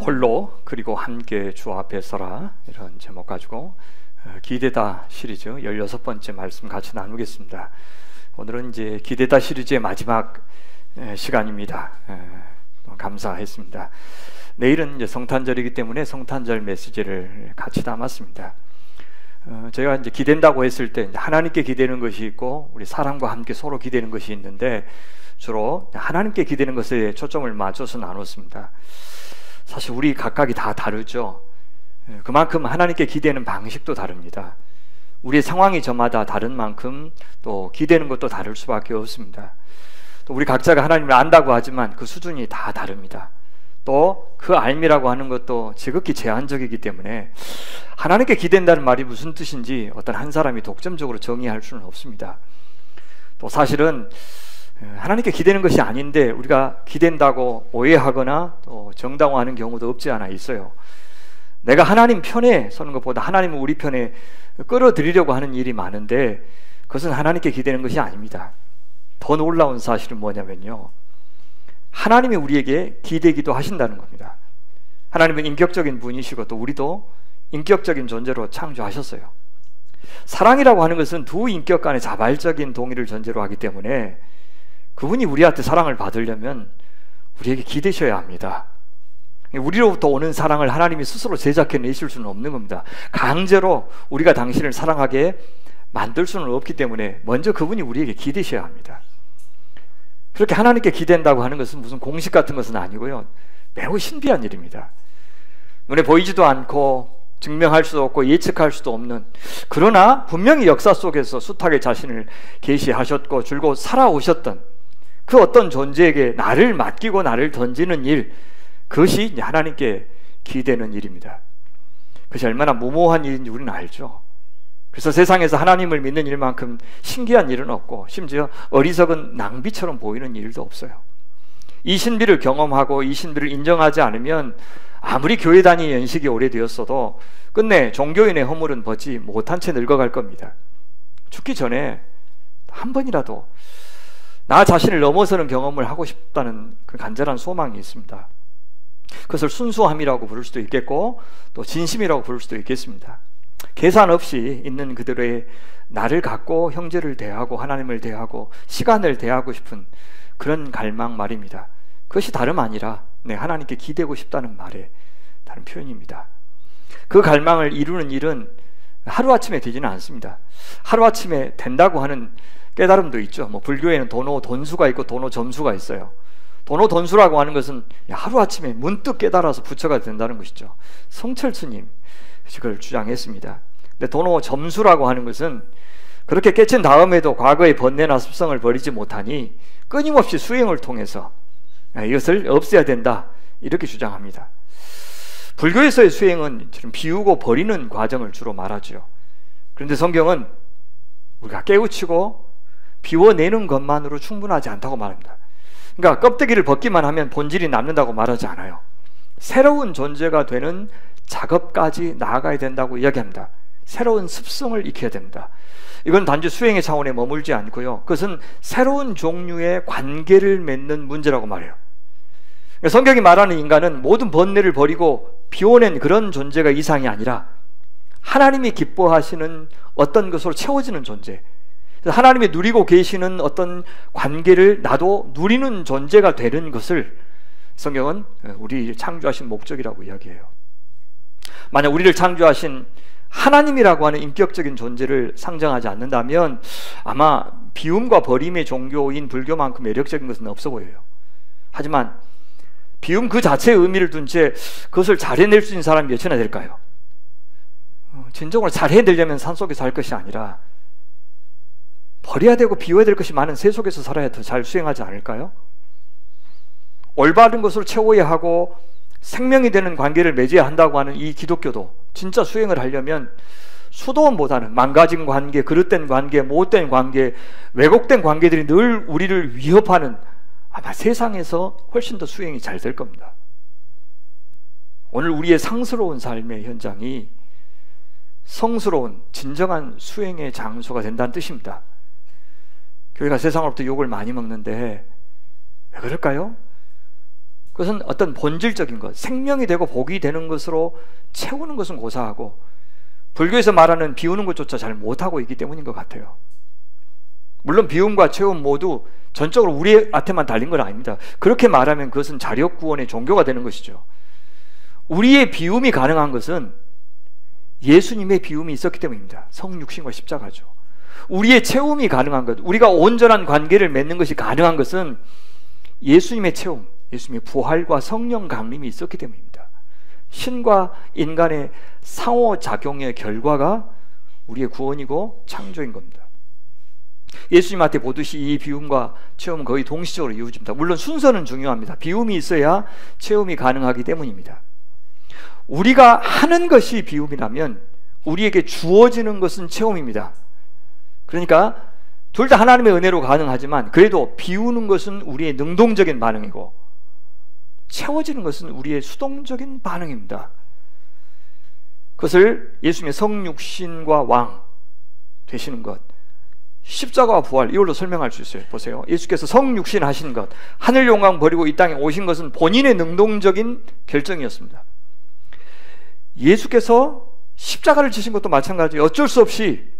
홀로 그리고 함께 주 앞에 서라, 이런 제목 가지고 기대다 시리즈 16번째 말씀 같이 나누겠습니다. 오늘은 이제 기대다 시리즈의 마지막 시간입니다. 감사했습니다. 내일은 이제 성탄절이기 때문에 성탄절 메시지를 같이 담았습니다. 제가 이제 기댄다고 했을 때 하나님께 기대는 것이 있고 우리 사람과 함께 서로 기대는 것이 있는데, 주로 하나님께 기대는 것에 초점을 맞춰서 나눴습니다. 사실 우리 각각이 다 다르죠. 그만큼 하나님께 기대는 방식도 다릅니다. 우리의 상황이 저마다 다른 만큼 또 기대는 것도 다를 수밖에 없습니다. 또 우리 각자가 하나님을 안다고 하지만 그 수준이 다 다릅니다. 또 그 알미라고 하는 것도 지극히 제한적이기 때문에 하나님께 기댄다는 말이 무슨 뜻인지 어떤 한 사람이 독점적으로 정의할 수는 없습니다. 또 사실은 하나님께 기대는 것이 아닌데 우리가 기댄다고 오해하거나 또 정당화하는 경우도 없지 않아 있어요. 내가 하나님 편에 서는 것보다 하나님을 우리 편에 끌어들이려고 하는 일이 많은데, 그것은 하나님께 기대는 것이 아닙니다. 더 놀라운 사실은 뭐냐면요, 하나님이 우리에게 기대기도 하신다는 겁니다. 하나님은 인격적인 분이시고 또 우리도 인격적인 존재로 창조하셨어요. 사랑이라고 하는 것은 두 인격 간의 자발적인 동의를 전제로 하기 때문에 그분이 우리한테 사랑을 받으려면 우리에게 기대셔야 합니다. 우리로부터 오는 사랑을 하나님이 스스로 제작해내실 수는 없는 겁니다. 강제로 우리가 당신을 사랑하게 만들 수는 없기 때문에 먼저 그분이 우리에게 기대셔야 합니다. 그렇게 하나님께 기댄다고 하는 것은 무슨 공식 같은 것은 아니고요, 매우 신비한 일입니다. 눈에 보이지도 않고 증명할 수도 없고 예측할 수도 없는, 그러나 분명히 역사 속에서 숱하게 자신을 계시하셨고 줄곧 살아오셨던 그 어떤 존재에게 나를 맡기고 나를 던지는 일, 그것이 하나님께 기대는 일입니다. 그것이 얼마나 무모한 일인지 우리는 알죠. 그래서 세상에서 하나님을 믿는 일만큼 신기한 일은 없고 심지어 어리석은 낭비처럼 보이는 일도 없어요. 이 신비를 경험하고 이 신비를 인정하지 않으면 아무리 교회 다니 연식이 오래되었어도 끝내 종교인의 허물은 벗지 못한 채 늙어갈 겁니다. 죽기 전에 한 번이라도 나 자신을 넘어서는 경험을 하고 싶다는 그 간절한 소망이 있습니다. 그것을 순수함이라고 부를 수도 있겠고 또 진심이라고 부를 수도 있겠습니다. 계산 없이 있는 그대로의 나를 갖고 형제를 대하고 하나님을 대하고 시간을 대하고 싶은 그런 갈망 말입니다. 그것이 다름 아니라 하나님께 기대고 싶다는 말의 다른 표현입니다. 그 갈망을 이루는 일은 하루아침에 되지는 않습니다. 하루아침에 된다고 하는 깨달음도 있죠. 불교에는 도노 돈수가 있고 도노 점수가 있어요. 도노 돈수라고 하는 것은 하루아침에 문득 깨달아서 부처가 된다는 것이죠. 성철 스님 그걸 주장했습니다. 근데 도노 점수라고 하는 것은 그렇게 깨친 다음에도 과거의 번뇌나 습성을 버리지 못하니 끊임없이 수행을 통해서 이것을 없애야 된다, 이렇게 주장합니다. 불교에서의 수행은 비우고 버리는 과정을 주로 말하죠. 그런데 성경은 우리가 깨우치고 비워내는 것만으로 충분하지 않다고 말합니다. 그러니까 껍데기를 벗기만 하면 본질이 남는다고 말하지 않아요. 새로운 존재가 되는 작업까지 나아가야 된다고 이야기합니다. 새로운 습성을 익혀야 됩니다. 이건 단지 수행의 차원에 머물지 않고요, 그것은 새로운 종류의 관계를 맺는 문제라고 말해요. 성경이 말하는 인간은 모든 번뇌를 버리고 비워낸 그런 존재가 이상이 아니라 하나님이 기뻐하시는 어떤 것으로 채워지는 존재, 하나님이 누리고 계시는 어떤 관계를 나도 누리는 존재가 되는 것을 성경은 우리 창조하신 목적이라고 이야기해요. 만약 우리를 창조하신 하나님이라고 하는 인격적인 존재를 상정하지 않는다면 아마 비움과 버림의 종교인 불교만큼 매력적인 것은 없어 보여요. 하지만 비움 그 자체의 의미를 둔 채 그것을 잘 해낼 수 있는 사람이 몇이나 될까요? 진정으로 잘 해내려면 산속에서 할 것이 아니라 버려야 되고 비워야 될 것이 많은 새 속에서 살아야 더 잘 수행하지 않을까요? 올바른 것으로 채워야 하고 생명이 되는 관계를 맺어야 한다고 하는 이 기독교도 진짜 수행을 하려면 수도원보다는 망가진 관계, 그릇된 관계, 못된 관계, 왜곡된 관계들이 늘 우리를 위협하는 아마 세상에서 훨씬 더 수행이 잘 될 겁니다. 오늘 우리의 상스러운 삶의 현장이 성스러운 진정한 수행의 장소가 된다는 뜻입니다. 교회가 세상으로부터 욕을 많이 먹는데 왜 그럴까요? 그것은 어떤 본질적인 것, 생명이 되고 복이 되는 것으로 채우는 것은 고사하고 불교에서 말하는 비우는 것조차 잘 못하고 있기 때문인 것 같아요. 물론 비움과 채움 모두 전적으로 우리한테만 달린 건 아닙니다. 그렇게 말하면 그것은 자력구원의 종교가 되는 것이죠. 우리의 비움이 가능한 것은 예수님의 비움이 있었기 때문입니다. 성육신과 십자가죠. 우리의 채움이 가능한 것, 우리가 온전한 관계를 맺는 것이 가능한 것은 예수님의 채움, 예수님의 부활과 성령 강림이 있었기 때문입니다. 신과 인간의 상호작용의 결과가 우리의 구원이고 창조인 겁니다. 예수님한테 보듯이 이 비움과 체험은 거의 동시적으로 이루어집니다. 물론 순서는 중요합니다. 비움이 있어야 체험이 가능하기 때문입니다. 우리가 하는 것이 비움이라면 우리에게 주어지는 것은 체험입니다. 그러니까 둘 다 하나님의 은혜로 가능하지만 그래도 비우는 것은 우리의 능동적인 반응이고 채워지는 것은 우리의 수동적인 반응입니다. 그것을 예수님의 성육신과 왕 되시는 것, 십자가와 부활, 이걸로 설명할 수 있어요. 보세요. 예수께서 성육신 하신 것, 하늘 영광 버리고 이 땅에 오신 것은 본인의 능동적인 결정이었습니다. 예수께서 십자가를 지신 것도 마찬가지예요. 어쩔 수 없이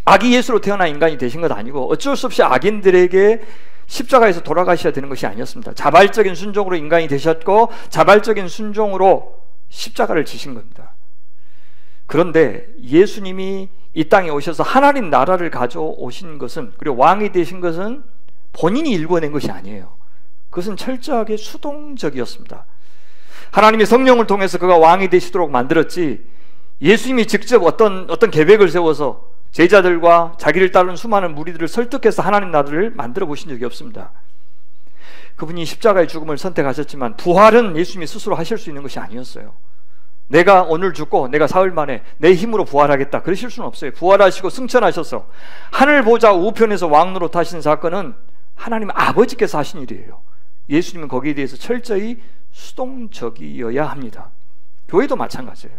아기 예수로 태어난 인간이 되신 것 아니고 어쩔 수 없이 악인들에게 십자가에서 돌아가셔야 되는 것이 아니었습니다. 자발적인 순종으로 인간이 되셨고 자발적인 순종으로 십자가를 지신 겁니다. 그런데 예수님이 이 땅에 오셔서 하나님 나라를 가져오신 것은, 그리고 왕이 되신 것은 본인이 일궈낸 것이 아니에요. 그것은 철저하게 수동적이었습니다. 하나님의 성령을 통해서 그가 왕이 되시도록 만들었지, 예수님이 직접 어떤 계획을 세워서 제자들과 자기를 따르는 수많은 무리들을 설득해서 하나님 나라를 만들어 보신 적이 없습니다. 그분이 십자가의 죽음을 선택하셨지만 부활은 예수님이 스스로 하실 수 있는 것이 아니었어요. 내가 오늘 죽고 내가 사흘 만에 내 힘으로 부활하겠다, 그러실 수는 없어요. 부활하시고 승천하셔서 하늘 보좌 우편에서 왕노릇 하신 사건은 하나님 아버지께서 하신 일이에요. 예수님은 거기에 대해서 철저히 수동적이어야 합니다. 교회도 마찬가지예요.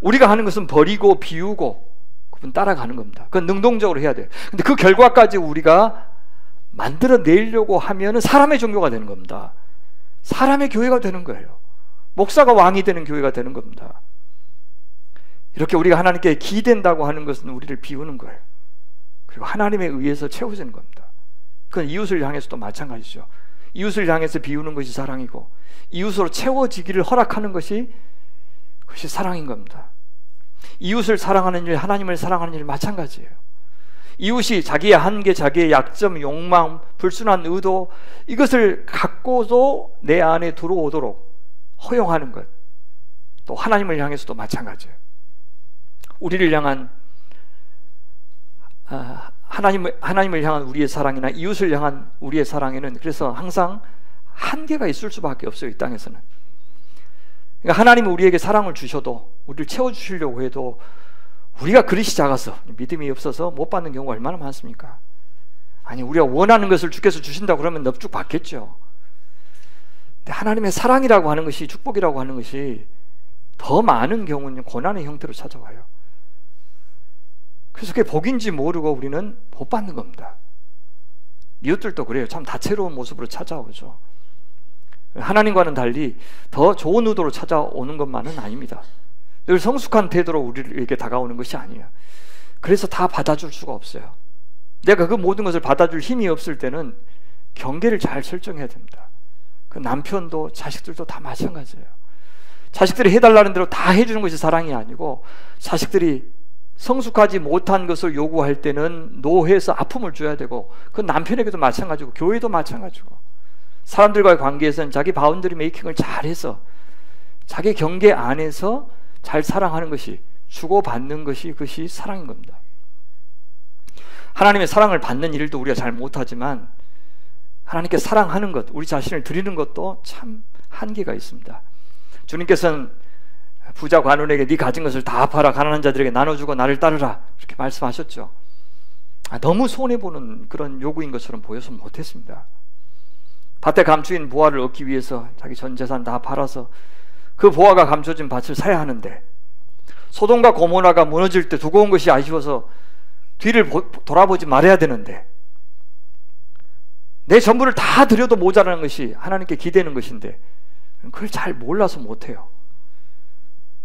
우리가 하는 것은 버리고 비우고 그분 따라가는 겁니다. 그건 능동적으로 해야 돼요. 근데 그 결과까지 우리가 만들어내려고 하면 사람의 종교가 되는 겁니다. 사람의 교회가 되는 거예요. 목사가 왕이 되는 교회가 되는 겁니다. 이렇게 우리가 하나님께 기댄다고 하는 것은 우리를 비우는 거예요. 그리고 하나님에 의해서 채워지는 겁니다. 그건 이웃을 향해서도 마찬가지죠. 이웃을 향해서 비우는 것이 사랑이고 이웃으로 채워지기를 허락하는 것이, 그것이 사랑인 겁니다. 이웃을 사랑하는 일, 하나님을 사랑하는 일 마찬가지예요. 이웃이 자기의 한계, 자기의 약점, 욕망, 불순한 의도, 이것을 갖고도 내 안에 들어오도록 허용하는 것, 또 하나님을 향해서도 마찬가지예요. 우리를 향한 하나님을 향한 우리의 사랑이나 이웃을 향한 우리의 사랑에는 그래서 항상 한계가 있을 수밖에 없어요. 이 땅에서는. 그러니까 하나님은 우리에게 사랑을 주셔도, 우리를 채워주시려고 해도 우리가 그릇이 작아서, 믿음이 없어서 못 받는 경우가 얼마나 많습니까? 아니, 우리가 원하는 것을 주께서 주신다고 그러면 넙죽 받겠죠. 근데 하나님의 사랑이라고 하는 것이, 축복이라고 하는 것이 더 많은 경우는 고난의 형태로 찾아와요. 그래서 그게 복인지 모르고 우리는 못 받는 겁니다. 이웃들도 그래요. 참 다채로운 모습으로 찾아오죠. 하나님과는 달리 더 좋은 의도로 찾아오는 것만은 아닙니다. 늘 성숙한 태도로 우리에게 다가오는 것이 아니에요. 그래서 다 받아줄 수가 없어요. 내가 그 모든 것을 받아줄 힘이 없을 때는 경계를 잘 설정해야 됩니다. 그 남편도 자식들도 다 마찬가지예요. 자식들이 해달라는 대로 다 해주는 것이 사랑이 아니고, 자식들이 성숙하지 못한 것을 요구할 때는 노해서 아픔을 줘야 되고, 그 남편에게도 마찬가지고 교회도 마찬가지고, 사람들과의 관계에서는 자기 바운더리 메이킹을 잘해서 자기 경계 안에서 잘 사랑하는 것이, 주고받는 것이, 그것이 사랑인 겁니다. 하나님의 사랑을 받는 일도 우리가 잘 못하지만 하나님께 사랑하는 것, 우리 자신을 드리는 것도 참 한계가 있습니다. 주님께서는 부자 관원에게 네 가진 것을 다 팔아 가난한 자들에게 나눠주고 나를 따르라, 이렇게 말씀하셨죠. 너무 손해보는 그런 요구인 것처럼 보여서 못했습니다. 밭에 감추인 보화를 얻기 위해서 자기 전 재산 다 팔아서 그 보화가 감춰진 밭을 사야 하는데, 소돔과 고모라가 무너질 때 두고 온 것이 아쉬워서 뒤를 돌아보지 말아야 되는데, 내 전부를 다 드려도 모자라는 것이 하나님께 기대는 것인데 그걸 잘 몰라서 못해요.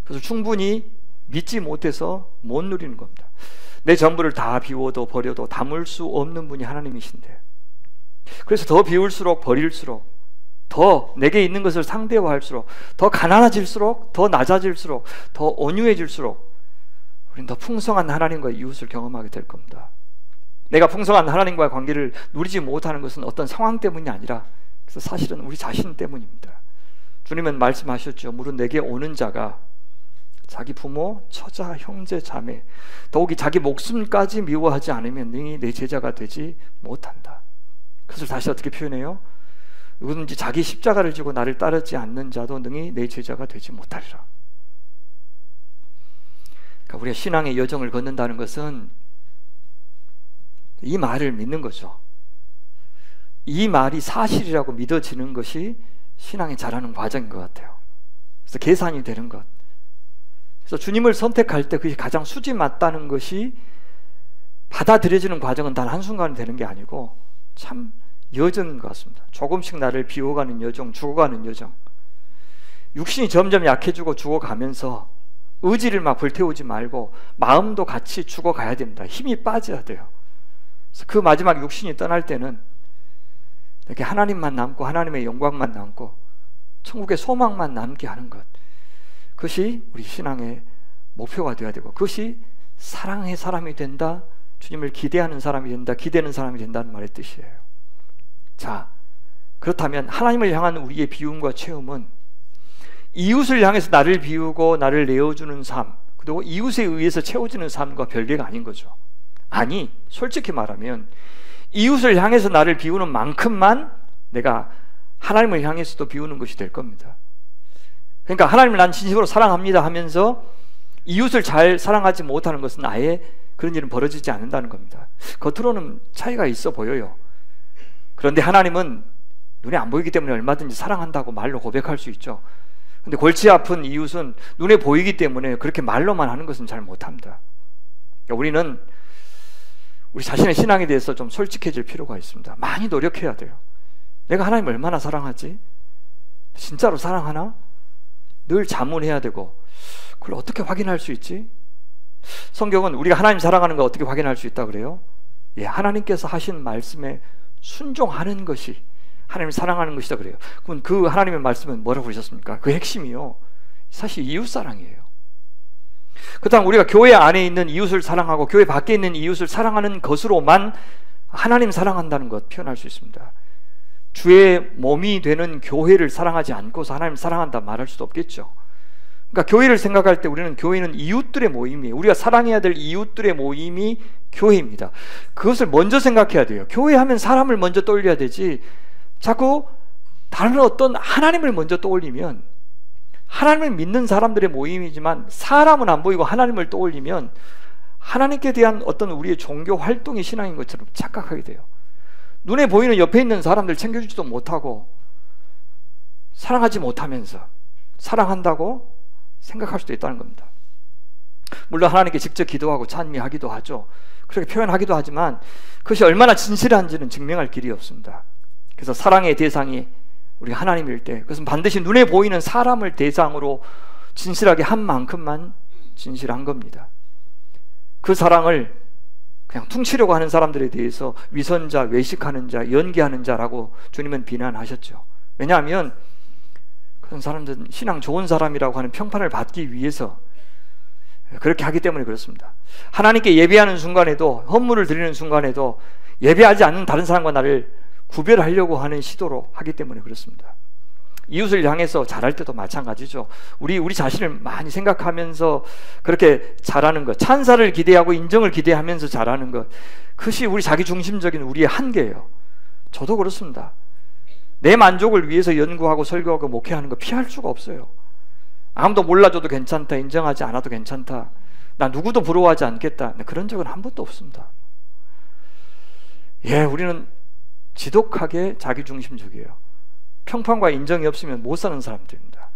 그래서 충분히 믿지 못해서 못 누리는 겁니다. 내 전부를 다 비워도 버려도 담을 수 없는 분이 하나님이신데, 그래서 더 비울수록 버릴수록, 더 내게 있는 것을 상대화할수록, 더 가난해질수록, 더 낮아질수록, 더 온유해질수록 우리는 더 풍성한 하나님과 이웃을 경험하게 될 겁니다. 내가 풍성한 하나님과의 관계를 누리지 못하는 것은 어떤 상황 때문이 아니라 그래서 사실은 우리 자신 때문입니다. 주님은 말씀하셨죠. 무릇 내게 오는 자가 자기 부모, 처자, 형제, 자매, 더욱이 자기 목숨까지 미워하지 않으면 능히 내 제자가 되지 못한다. 그것을 다시 어떻게 표현해요? 누구든지 자기 십자가를 지고 나를 따르지 않는 자도 능히 내 제자가 되지 못하리라. 그러니까 우리가 신앙의 여정을 걷는다는 것은 이 말을 믿는 거죠. 이 말이 사실이라고 믿어지는 것이 신앙이 자라는 과정인 것 같아요. 그래서 계산이 되는 것. 그래서 주님을 선택할 때 그게 가장 수지 맞다는 것이 받아들여지는 과정은 단 한순간에 되는 게 아니고 참 여정인 것 같습니다. 조금씩 나를 비워가는 여정, 죽어가는 여정. 육신이 점점 약해지고 죽어가면서 의지를 막 불태우지 말고 마음도 같이 죽어가야 됩니다. 힘이 빠져야 돼요. 그래서 그 마지막 육신이 떠날 때는 이렇게 하나님만 남고 하나님의 영광만 남고 천국의 소망만 남게 하는 것, 그것이 우리 신앙의 목표가 되어야 되고, 그것이 사랑의 사람이 된다, 주님을 기대하는 사람이 된다, 기대는 사람이 된다는 말의 뜻이에요. 자, 그렇다면 하나님을 향한 우리의 비움과 체험은 이웃을 향해서 나를 비우고 나를 내어주는 삶, 그리고 이웃에 의해서 채워지는 삶과 별개가 아닌 거죠. 아니, 솔직히 말하면 이웃을 향해서 나를 비우는 만큼만 내가 하나님을 향해서도 비우는 것이 될 겁니다. 그러니까 하나님을 난 진심으로 사랑합니다 하면서 이웃을 잘 사랑하지 못하는 것은 아예 그런 일은 벌어지지 않는다는 겁니다. 겉으로는 차이가 있어 보여요. 그런데 하나님은 눈에 안 보이기 때문에 얼마든지 사랑한다고 말로 고백할 수 있죠. 근데 골치 아픈 이웃은 눈에 보이기 때문에 그렇게 말로만 하는 것은 잘 못합니다. 그러니까 우리는 우리 자신의 신앙에 대해서 좀 솔직해질 필요가 있습니다. 많이 노력해야 돼요. 내가 하나님을 얼마나 사랑하지? 진짜로 사랑하나? 늘 자문해야 되고, 그걸 어떻게 확인할 수 있지? 성경은 우리가 하나님 사랑하는 거 어떻게 확인할 수 있다 그래요? 예, 하나님께서 하신 말씀에 순종하는 것이 하나님을 사랑하는 것이다 그래요. 그럼 그 하나님의 말씀은 뭐라고 그러셨습니까? 그 핵심이요, 사실 이웃사랑이에요. 그렇다면 우리가 교회 안에 있는 이웃을 사랑하고 교회 밖에 있는 이웃을 사랑하는 것으로만 하나님 사랑한다는 것 표현할 수 있습니다. 주의 몸이 되는 교회를 사랑하지 않고서 하나님 사랑한다 말할 수도 없겠죠. 그러니까 교회를 생각할 때 우리는 교회는 이웃들의 모임이에요. 우리가 사랑해야 될 이웃들의 모임이 교회입니다. 그것을 먼저 생각해야 돼요. 교회 하면 사람을 먼저 떠올려야 되지, 자꾸 다른 어떤 하나님을 먼저 떠올리면, 하나님을 믿는 사람들의 모임이지만 사람은 안 보이고 하나님을 떠올리면 하나님께 대한 어떤 우리의 종교 활동이 신앙인 것처럼 착각하게 돼요. 눈에 보이는 옆에 있는 사람들 챙겨주지도 못하고 사랑하지 못하면서 사랑한다고 생각할 수도 있다는 겁니다. 물론 하나님께 직접 기도하고 찬미하기도 하죠. 그렇게 표현하기도 하지만 그것이 얼마나 진실한지는 증명할 길이 없습니다. 그래서 사랑의 대상이 우리가 하나님일 때 그것은 반드시 눈에 보이는 사람을 대상으로 진실하게 한 만큼만 진실한 겁니다. 그 사랑을 그냥 퉁치려고 하는 사람들에 대해서 위선자, 외식하는 자, 연기하는 자라고 주님은 비난하셨죠. 왜냐하면 그런 사람들은 신앙 좋은 사람이라고 하는 평판을 받기 위해서 그렇게 하기 때문에 그렇습니다. 하나님께 예배하는 순간에도, 헌물을 드리는 순간에도 예배하지 않는 다른 사람과 나를 구별하려고 하는 시도로 하기 때문에 그렇습니다. 이웃을 향해서 잘할 때도 마찬가지죠. 우리 자신을 많이 생각하면서 그렇게 잘하는 것, 찬사를 기대하고 인정을 기대하면서 잘하는 것, 그것이 우리 자기중심적인 우리의 한계예요. 저도 그렇습니다. 내 만족을 위해서 연구하고 설교하고 목회하는 거 피할 수가 없어요. 아무도 몰라줘도 괜찮다, 인정하지 않아도 괜찮다, 나 누구도 부러워하지 않겠다, 그런 적은 한 번도 없습니다. 예, 우리는 지독하게 자기중심적이에요. 평판과 인정이 없으면 못 사는 사람들입니다.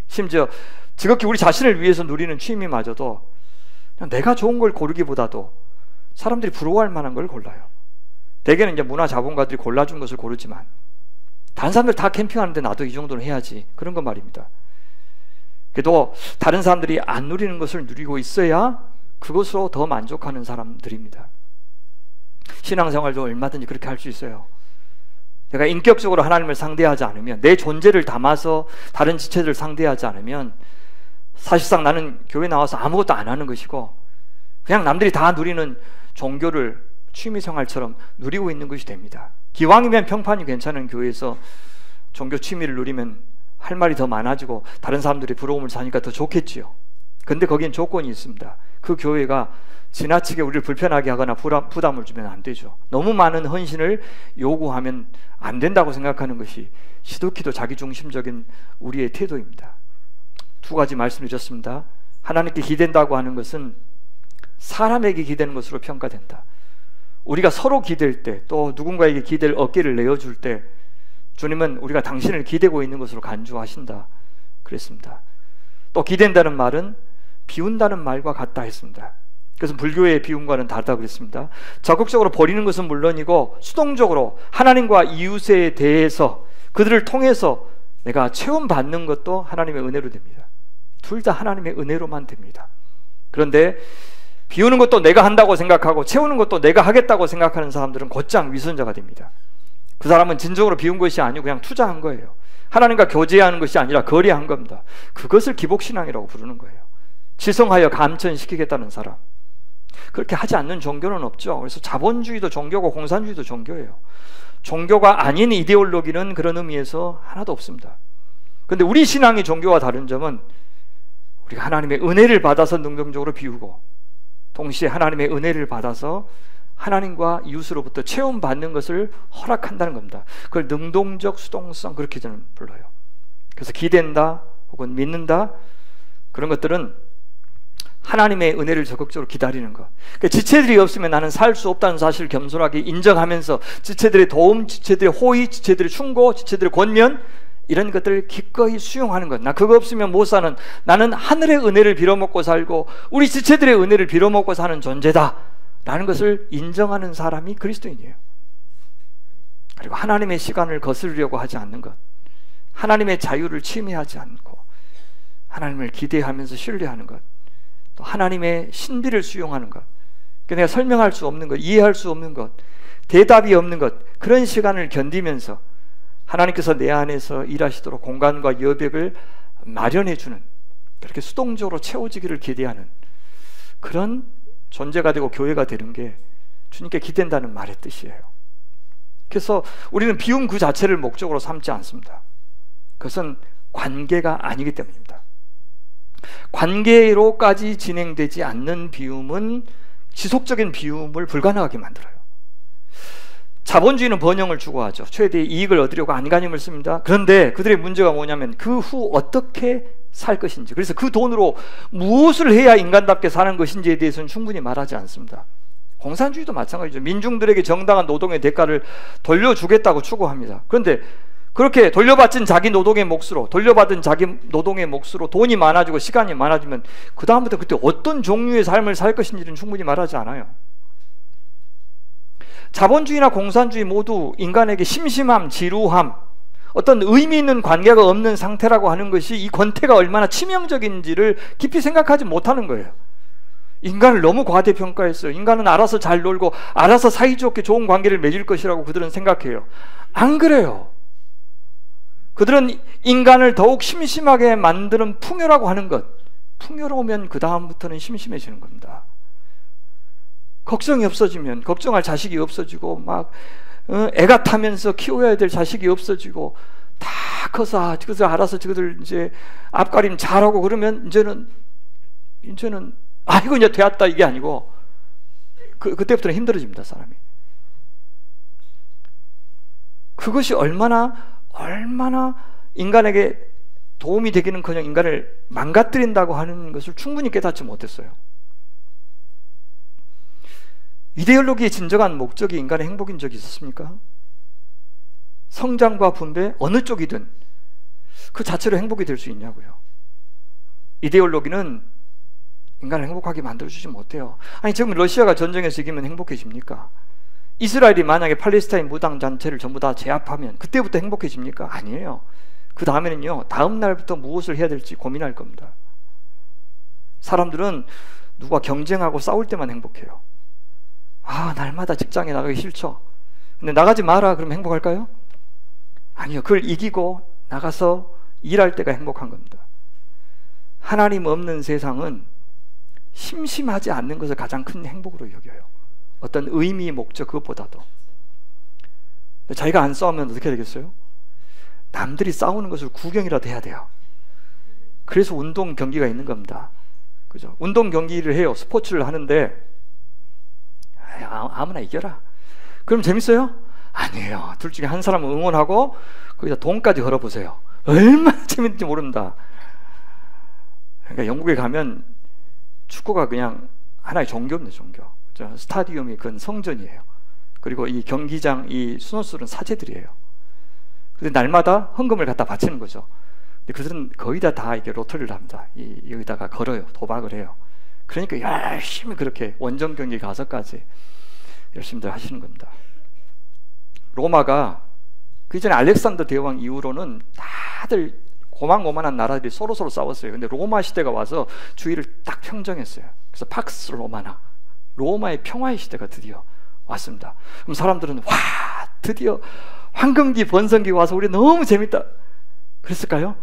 심지어 지극히 우리 자신을 위해서 누리는 취미마저도 그냥 내가 좋은 걸 고르기보다도 사람들이 부러워할 만한 걸 골라요. 대개는 이제 문화 자본가들이 골라준 것을 고르지만 다른 사람들 다 캠핑하는데 나도 이 정도는 해야지, 그런 거 말입니다. 그래도 다른 사람들이 안 누리는 것을 누리고 있어야 그것으로 더 만족하는 사람들입니다. 신앙생활도 얼마든지 그렇게 할 수 있어요. 내가 인격적으로 하나님을 상대하지 않으면, 내 존재를 담아서 다른 지체들을 상대하지 않으면 사실상 나는 교회 나와서 아무것도 안 하는 것이고 그냥 남들이 다 누리는 종교를 취미생활처럼 누리고 있는 것이 됩니다. 기왕이면 평판이 괜찮은 교회에서 종교 취미를 누리면 할 말이 더 많아지고 다른 사람들이 부러움을 사니까 더 좋겠지요. 근데 거기엔 조건이 있습니다. 그 교회가 지나치게 우리를 불편하게 하거나 부담을 주면 안 되죠. 너무 많은 헌신을 요구하면 안 된다고 생각하는 것이 시도키도 자기중심적인 우리의 태도입니다. 두 가지 말씀드렸습니다. 하나님께 기댄다고 하는 것은 사람에게 기대는 것으로 평가된다. 우리가 서로 기댈 때, 또 누군가에게 기댈 어깨를 내어줄 때 주님은 우리가 당신을 기대고 있는 것으로 간주하신다 그랬습니다. 또 기댄다는 말은 비운다는 말과 같다 했습니다. 그래서 불교의 비움과는 다르다 그랬습니다. 적극적으로 버리는 것은 물론이고 수동적으로 하나님과 이웃에 대해서 그들을 통해서 내가 체험받는 것도 하나님의 은혜로 됩니다. 둘 다 하나님의 은혜로만 됩니다. 그런데 비우는 것도 내가 한다고 생각하고 채우는 것도 내가 하겠다고 생각하는 사람들은 곧장 위선자가 됩니다. 그 사람은 진정으로 비운 것이 아니고 그냥 투자한 거예요. 하나님과 교제하는 것이 아니라 거래한 겁니다. 그것을 기복신앙이라고 부르는 거예요. 지성하여 감천시키겠다는 사람. 그렇게 하지 않는 종교는 없죠. 그래서 자본주의도 종교고 공산주의도 종교예요. 종교가 아닌 이데올로기는 그런 의미에서 하나도 없습니다. 그런데 우리 신앙이 종교와 다른 점은 우리가 하나님의 은혜를 받아서 능동적으로 비우고 동시에 하나님의 은혜를 받아서 하나님과 이웃으로부터 체험받는 것을 허락한다는 겁니다. 그걸 능동적 수동성, 그렇게 저는 불러요. 그래서 기댄다 혹은 믿는다, 그런 것들은 하나님의 은혜를 적극적으로 기다리는 것. 그러니까 지체들이 없으면 나는 살 수 없다는 사실을 겸손하게 인정하면서 지체들의 도움, 지체들의 호의, 지체들의 충고, 지체들의 권면, 이런 것들을 기꺼이 수용하는 것. 나 그거 없으면 못 사는, 나는 하늘의 은혜를 빌어먹고 살고 우리 지체들의 은혜를 빌어먹고 사는 존재다 라는 것을 인정하는 사람이 그리스도인이에요. 그리고 하나님의 시간을 거스르려고 하지 않는 것, 하나님의 자유를 침해하지 않고 하나님을 기대하면서 신뢰하는 것, 또 하나님의 신비를 수용하는 것, 그러니까 내가 설명할 수 없는 것, 이해할 수 없는 것, 대답이 없는 것, 그런 시간을 견디면서 하나님께서 내 안에서 일하시도록 공간과 여백을 마련해주는, 그렇게 수동적으로 채워지기를 기대하는 그런 존재가 되고 교회가 되는 게 주님께 기댄다는 말의 뜻이에요. 그래서 우리는 비움 그 자체를 목적으로 삼지 않습니다. 그것은 관계가 아니기 때문입니다. 관계로까지 진행되지 않는 비움은 지속적인 비움을 불가능하게 만들어요. 자본주의는 번영을 추구하죠. 최대의 이익을 얻으려고 안간힘을 씁니다. 그런데 그들의 문제가 뭐냐면 그 후 어떻게 살 것인지, 그래서 그 돈으로 무엇을 해야 인간답게 사는 것인지에 대해서는 충분히 말하지 않습니다. 공산주의도 마찬가지죠. 민중들에게 정당한 노동의 대가를 돌려주겠다고 추구합니다. 그런데 그렇게 돌려받은 자기 노동의 몫으로, 돌려받은 자기 노동의 몫으로 돈이 많아지고 시간이 많아지면 그 다음부터 그때 어떤 종류의 삶을 살 것인지는 충분히 말하지 않아요. 자본주의나 공산주의 모두 인간에게 심심함, 지루함, 어떤 의미 있는 관계가 없는 상태라고 하는 것이 이 권태가 얼마나 치명적인지를 깊이 생각하지 못하는 거예요. 인간을 너무 과대평가했어요. 인간은 알아서 잘 놀고 알아서 사이좋게 좋은 관계를 맺을 것이라고 그들은 생각해요. 안 그래요. 그들은 인간을 더욱 심심하게 만드는 풍요라고 하는 것, 풍요로우면 그 다음부터는 심심해지는 겁니다. 걱정이 없어지면, 걱정할 자식이 없어지고 막 애가 타면서 키워야 될 자식이 없어지고 다 커서 저들 알아서 저들 이제 앞가림 잘하고 그러면 이제는 아이고 이제 되었다 이게 아니고 그때부터는 힘들어집니다, 사람이. 그것이 얼마나 인간에게 도움이 되기는커녕 인간을 망가뜨린다고 하는 것을 충분히 깨닫지 못했어요. 이데올로기의 진정한 목적이 인간의 행복인 적이 있었습니까? 성장과 분배, 어느 쪽이든 그 자체로 행복이 될 수 있냐고요. 이데올로기는 인간을 행복하게 만들어주지 못해요. 아니 지금 러시아가 전쟁에서 이기면 행복해집니까? 이스라엘이 만약에 팔레스타인 무당 단체를 전부 다 제압하면 그때부터 행복해집니까? 아니에요. 그 다음에는요, 다음 날부터 무엇을 해야 될지 고민할 겁니다. 사람들은 누가 경쟁하고 싸울 때만 행복해요. 아, 날마다 직장에 나가기 싫죠. 근데 나가지 마라 그러면 행복할까요? 아니요. 그걸 이기고 나가서 일할 때가 행복한 겁니다. 하나님 없는 세상은 심심하지 않는 것을 가장 큰 행복으로 여겨요. 어떤 의미, 목적 그것보다도. 자기가 안 싸우면 어떻게 되겠어요? 남들이 싸우는 것을 구경이라도 해야 돼요. 그래서 운동 경기가 있는 겁니다. 그죠? 운동 경기를 해요. 스포츠를 하는데 아무나 이겨라. 그럼 재밌어요? 아니에요. 둘 중에 한 사람은 응원하고 거기다 돈까지 걸어보세요. 얼마나 재밌는지 모릅니다. 그러니까 영국에 가면 축구가 그냥 하나의 종교입니다. 종교. 스타디움이 그건 성전이에요. 그리고 이 경기장, 이 수노술은 사제들이에요. 근데 날마다 헌금을 갖다 바치는 거죠. 근데 그들은 거의 다 이게 로터리를 합니다. 여기다가 걸어요. 도박을 해요. 그러니까 열심히 그렇게 원정 경기 가서까지 열심히들 하시는 겁니다. 로마가 그 전에 알렉산더 대왕 이후로는 다들 고만고만한 나라들이 서로 싸웠어요. 근데 로마 시대가 와서 주위를 딱 평정했어요. 그래서 팍스 로마나, 로마의 평화의 시대가 드디어 왔습니다. 그럼 사람들은 와, 드디어 황금기 번성기 와서 우리 너무 재밌다 그랬을까요?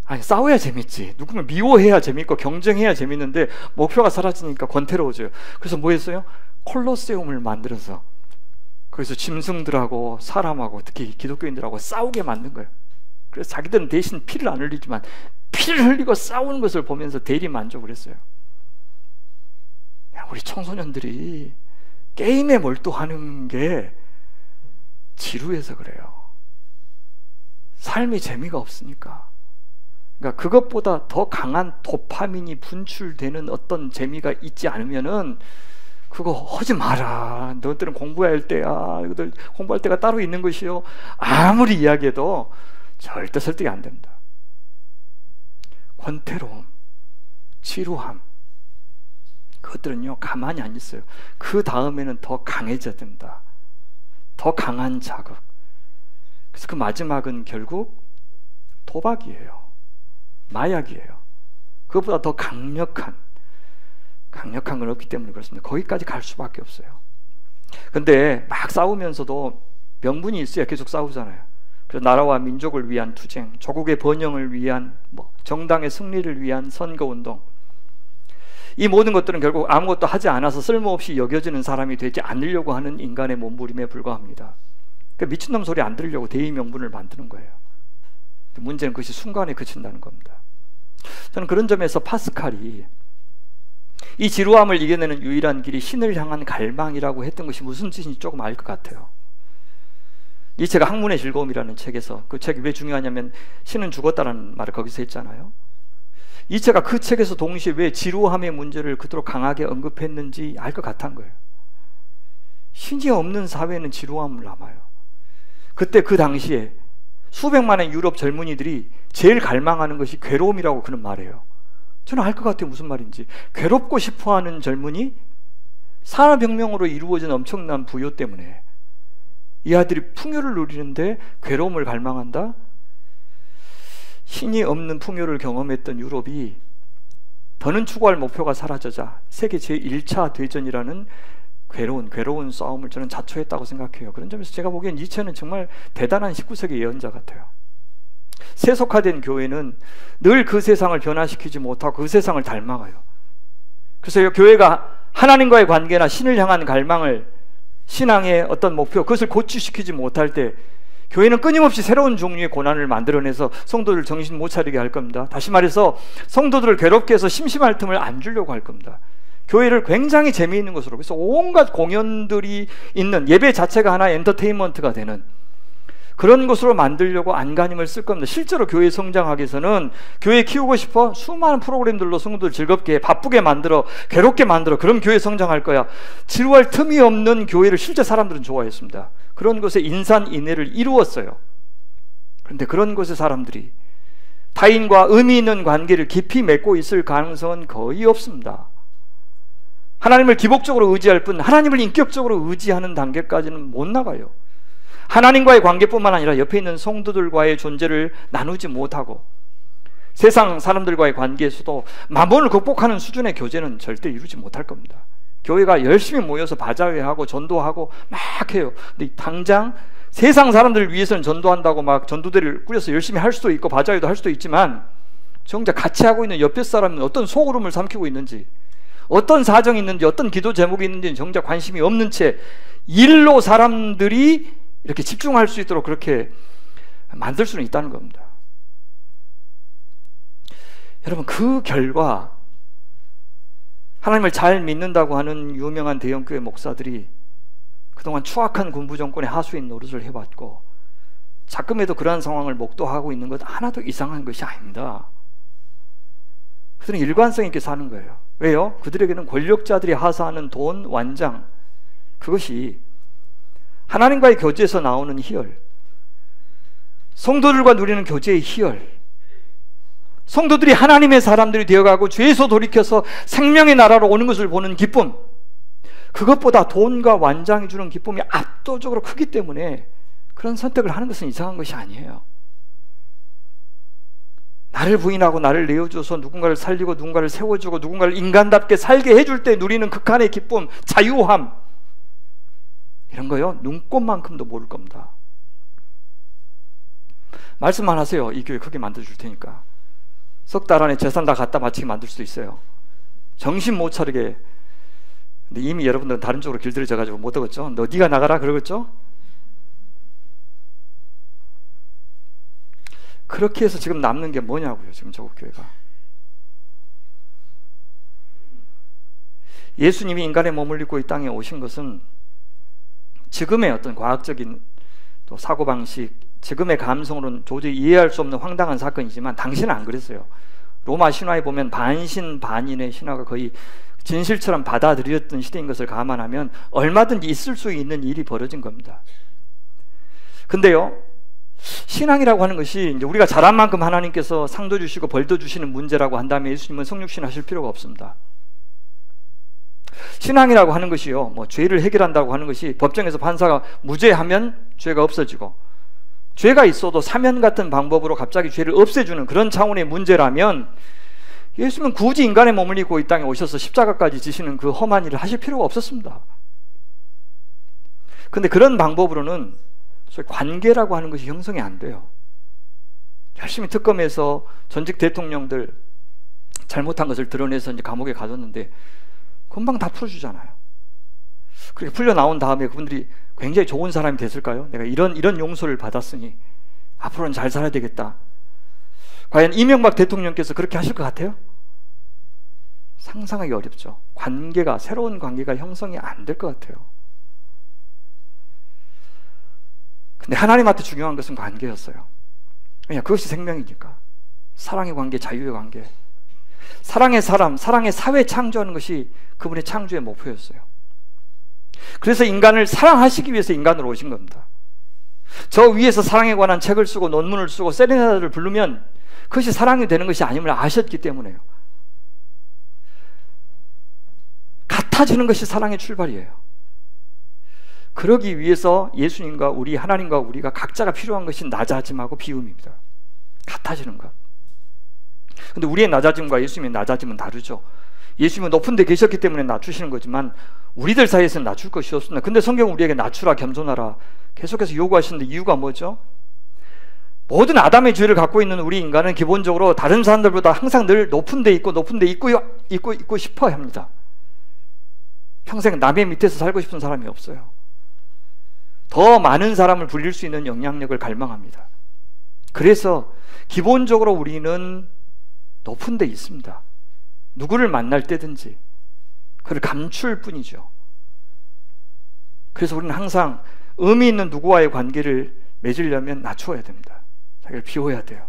아니, 싸워야 재밌지. 누구를 미워해야 재밌고 경쟁해야 재밌는데 목표가 사라지니까 권태로워져요. 그래서 뭐 했어요? 콜로세움을 만들어서 거기서 짐승들하고 사람하고 특히 기독교인들하고 싸우게 만든 거예요. 그래서 자기들은 대신 피를 안 흘리지만 피를 흘리고 싸우는 것을 보면서 대리 만족을 했어요. 야, 우리 청소년들이 게임에 몰두하는 게 지루해서 그래요. 삶이 재미가 없으니까. 그러니까 그것보다 더 강한 도파민이 분출되는 어떤 재미가 있지 않으면은 그거 하지 마라. 너희들은 공부해야 할 때야. 너희들 공부할 때가 따로 있는 것이요. 아무리 이야기해도 절대 설득이 안 됩니다. 권태로움, 지루함, 그것들은요 가만히 안 있어요. 그 다음에는 더 강해져야 됩니다. 더 강한 자극. 그래서 그 마지막은 결국 도박이에요. 마약이에요. 그것보다 더 강력한 건 없기 때문에 그렇습니다. 거기까지 갈 수밖에 없어요. 근데 막 싸우면서도 명분이 있어야 계속 싸우잖아요. 그래서 나라와 민족을 위한 투쟁, 조국의 번영을 위한 정당의 승리를 위한 선거운동, 이 모든 것들은 결국 아무것도 하지 않아서 쓸모없이 여겨지는 사람이 되지 않으려고 하는 인간의 몸부림에 불과합니다. 그러니까 미친놈 소리 안 들으려고 대의 명분을 만드는 거예요. 문제는 그것이 순간에 그친다는 겁니다. 저는 그런 점에서 파스칼이 이 지루함을 이겨내는 유일한 길이 신을 향한 갈망이라고 했던 것이 무슨 뜻인지 조금 알 것 같아요. 니체가 학문의 즐거움이라는 책에서, 그 책이 왜 중요하냐면 신은 죽었다라는 말을 거기서 했잖아요. 니체가 그 책에서 동시에 왜 지루함의 문제를 그토록 강하게 언급했는지 알 것 같은 거예요. 신이 없는 사회는 지루함을 남아요. 그때 그 당시에 수백만의 유럽 젊은이들이 제일 갈망하는 것이 괴로움이라고 그는 말해요. 저는 알 것 같아요. 무슨 말인지. 괴롭고 싶어하는 젊은이, 산업혁명으로 이루어진 엄청난 부요 때문에 이 아들이 풍요를 누리는데 괴로움을 갈망한다? 신이 없는 풍요를 경험했던 유럽이 더는 추구할 목표가 사라져자 세계 제1차 대전이라는 괴로운 싸움을 저는 자초했다고 생각해요. 그런 점에서 제가 보기엔 니체는 정말 대단한 19세기 예언자 같아요. 세속화된 교회는 늘 그 세상을 변화시키지 못하고 그 세상을 닮아가요. 그래서 교회가 하나님과의 관계나 신을 향한 갈망을, 신앙의 어떤 목표, 그것을 고취시키지 못할 때 교회는 끊임없이 새로운 종류의 고난을 만들어내서 성도들 정신 못 차리게 할 겁니다. 다시 말해서 성도들을 괴롭게 해서 심심할 틈을 안 주려고 할 겁니다. 교회를 굉장히 재미있는 것으로, 그래서 온갖 공연들이 있는, 예배 자체가 하나의 엔터테인먼트가 되는 그런 것으로 만들려고 안간힘을 쓸 겁니다. 실제로 교회 성장하기 위해서는 교회 키우고 싶어? 수많은 프로그램들로 성도들 즐겁게 바쁘게 만들어, 괴롭게 만들어. 그럼 교회 성장할 거야. 지루할 틈이 없는 교회를 실제 사람들은 좋아했습니다. 그런 것에 인산인해를 이루었어요. 그런데 그런 곳의 사람들이 타인과 의미 있는 관계를 깊이 맺고 있을 가능성은 거의 없습니다. 하나님을 기복적으로 의지할 뿐 하나님을 인격적으로 의지하는 단계까지는 못 나가요. 하나님과의 관계뿐만 아니라 옆에 있는 성도들과의 존재를 나누지 못하고 세상 사람들과의 관계에서도 마몬을 극복하는 수준의 교제는 절대 이루지 못할 겁니다. 교회가 열심히 모여서 바자회하고 전도하고 막 해요. 근데 당장 세상 사람들을 위해서는 전도한다고 막 전도대를 꾸려서 열심히 할 수도 있고 바자회도 할 수도 있지만 정작 같이 하고 있는 옆에 사람은 어떤 소울음을 삼키고 있는지, 어떤 사정이 있는지, 어떤 기도 제목이 있는지 정작 관심이 없는 채 일로 사람들이 이렇게 집중할 수 있도록 그렇게 만들 수는 있다는 겁니다. 여러분, 그 결과 하나님을 잘 믿는다고 하는 유명한 대형교회 목사들이 그동안 추악한 군부 정권의 하수인 노릇을 해왔고 자금에도 그러한 상황을 목도하고 있는 것 하나도 이상한 것이 아닙니다. 그들은 일관성 있게 사는 거예요. 왜요? 그들에게는 권력자들이 하사하는 돈, 완장, 그것이 하나님과의 교제에서 나오는 희열, 성도들과 누리는 교제의 희열, 성도들이 하나님의 사람들이 되어가고 죄에서 돌이켜서 생명의 나라로 오는 것을 보는 기쁨, 그것보다 돈과 완장이 주는 기쁨이 압도적으로 크기 때문에 그런 선택을 하는 것은 이상한 것이 아니에요. 나를 부인하고 나를 내어줘서 누군가를 살리고 누군가를 세워주고 누군가를 인간답게 살게 해줄 때 누리는 극한의 기쁨, 자유함, 이런 거요 눈꼽만큼도 모를 겁니다. 말씀만 하세요. 이 교회 크게 만들어줄 테니까. 석 달 안에 재산 다 갖다 바치게 만들 수도 있어요. 정신 못 차리게. 근데 이미 여러분들은 다른 쪽으로 길들여져가지고 못 오겠죠. 너 네가 나가라 그러겠죠. 그렇게 해서 지금 남는 게 뭐냐고요. 지금 저국 교회가. 예수님이 인간에 머물리고 이 땅에 오신 것은 지금의 어떤 과학적인 또 사고방식, 지금의 감성으로는 도저히 이해할 수 없는 황당한 사건이지만 당시는 안 그랬어요. 로마 신화에 보면 반신반인의 신화가 거의 진실처럼 받아들였던 시대인 것을 감안하면 얼마든지 있을 수 있는 일이 벌어진 겁니다. 근데요, 신앙이라고 하는 것이 이제 우리가 잘한 만큼 하나님께서 상도 주시고 벌도 주시는 문제라고 한다면 예수님은 성육신 하실 필요가 없습니다. 신앙이라고 하는 것이요, 뭐 죄를 해결한다고 하는 것이 법정에서 판사가 무죄하면 죄가 없어지고 죄가 있어도 사면 같은 방법으로 갑자기 죄를 없애주는 그런 차원의 문제라면 예수님은 굳이 인간에 머물리고 이 땅에 오셔서 십자가까지 지시는 그 험한 일을 하실 필요가 없었습니다. 근데 그런 방법으로는 관계라고 하는 것이 형성이 안 돼요. 열심히 특검해서 전직 대통령들 잘못한 것을 드러내서 이제 감옥에 가뒀는데 금방 다 풀어주잖아요. 그렇게 풀려 나온 다음에 그분들이 굉장히 좋은 사람이 됐을까요? 내가 이런 용서를 받았으니 앞으로는 잘 살아야 되겠다. 과연 이명박 대통령께서 그렇게 하실 것 같아요? 상상하기 어렵죠. 새로운 관계가 형성이 안 될 것 같아요. 근데 하나님한테 중요한 것은 관계였어요. 왜냐? 그것이 생명이니까. 사랑의 관계, 자유의 관계. 사랑의 사람, 사랑의 사회 창조하는 것이 그분의 창조의 목표였어요. 그래서 인간을 사랑하시기 위해서 인간으로 오신 겁니다. 저 위에서 사랑에 관한 책을 쓰고 논문을 쓰고 세레나데를 부르면 그것이 사랑이 되는 것이 아님을 아셨기 때문에요. 같아지는 것이 사랑의 출발이에요. 그러기 위해서 예수님과 우리 하나님과 우리가 각자가 필요한 것이 낮아짐하고 비움입니다. 같아지는 것. 근데 우리의 낮아짐과 예수님의 낮아짐은 다르죠. 예수님은 높은 데 계셨기 때문에 낮추시는 거지만 우리들 사이에서는 낮출 것이 없습니다. 근데 성경은 우리에게 낮추라, 겸손하라 계속해서 요구하시는데 이유가 뭐죠? 모든 아담의 죄를 갖고 있는 우리 인간은 기본적으로 다른 사람들보다 항상 늘 높은 데 있고 있고 싶어 합니다. 평생 남의 밑에서 살고 싶은 사람이 없어요. 더 많은 사람을 불릴 수 있는 영향력을 갈망합니다. 그래서 기본적으로 우리는 높은 데 있습니다. 누구를 만날 때든지 그를 감출 뿐이죠. 그래서 우리는 항상 의미 있는 누구와의 관계를 맺으려면 낮춰야 됩니다. 자기를 비워야 돼요.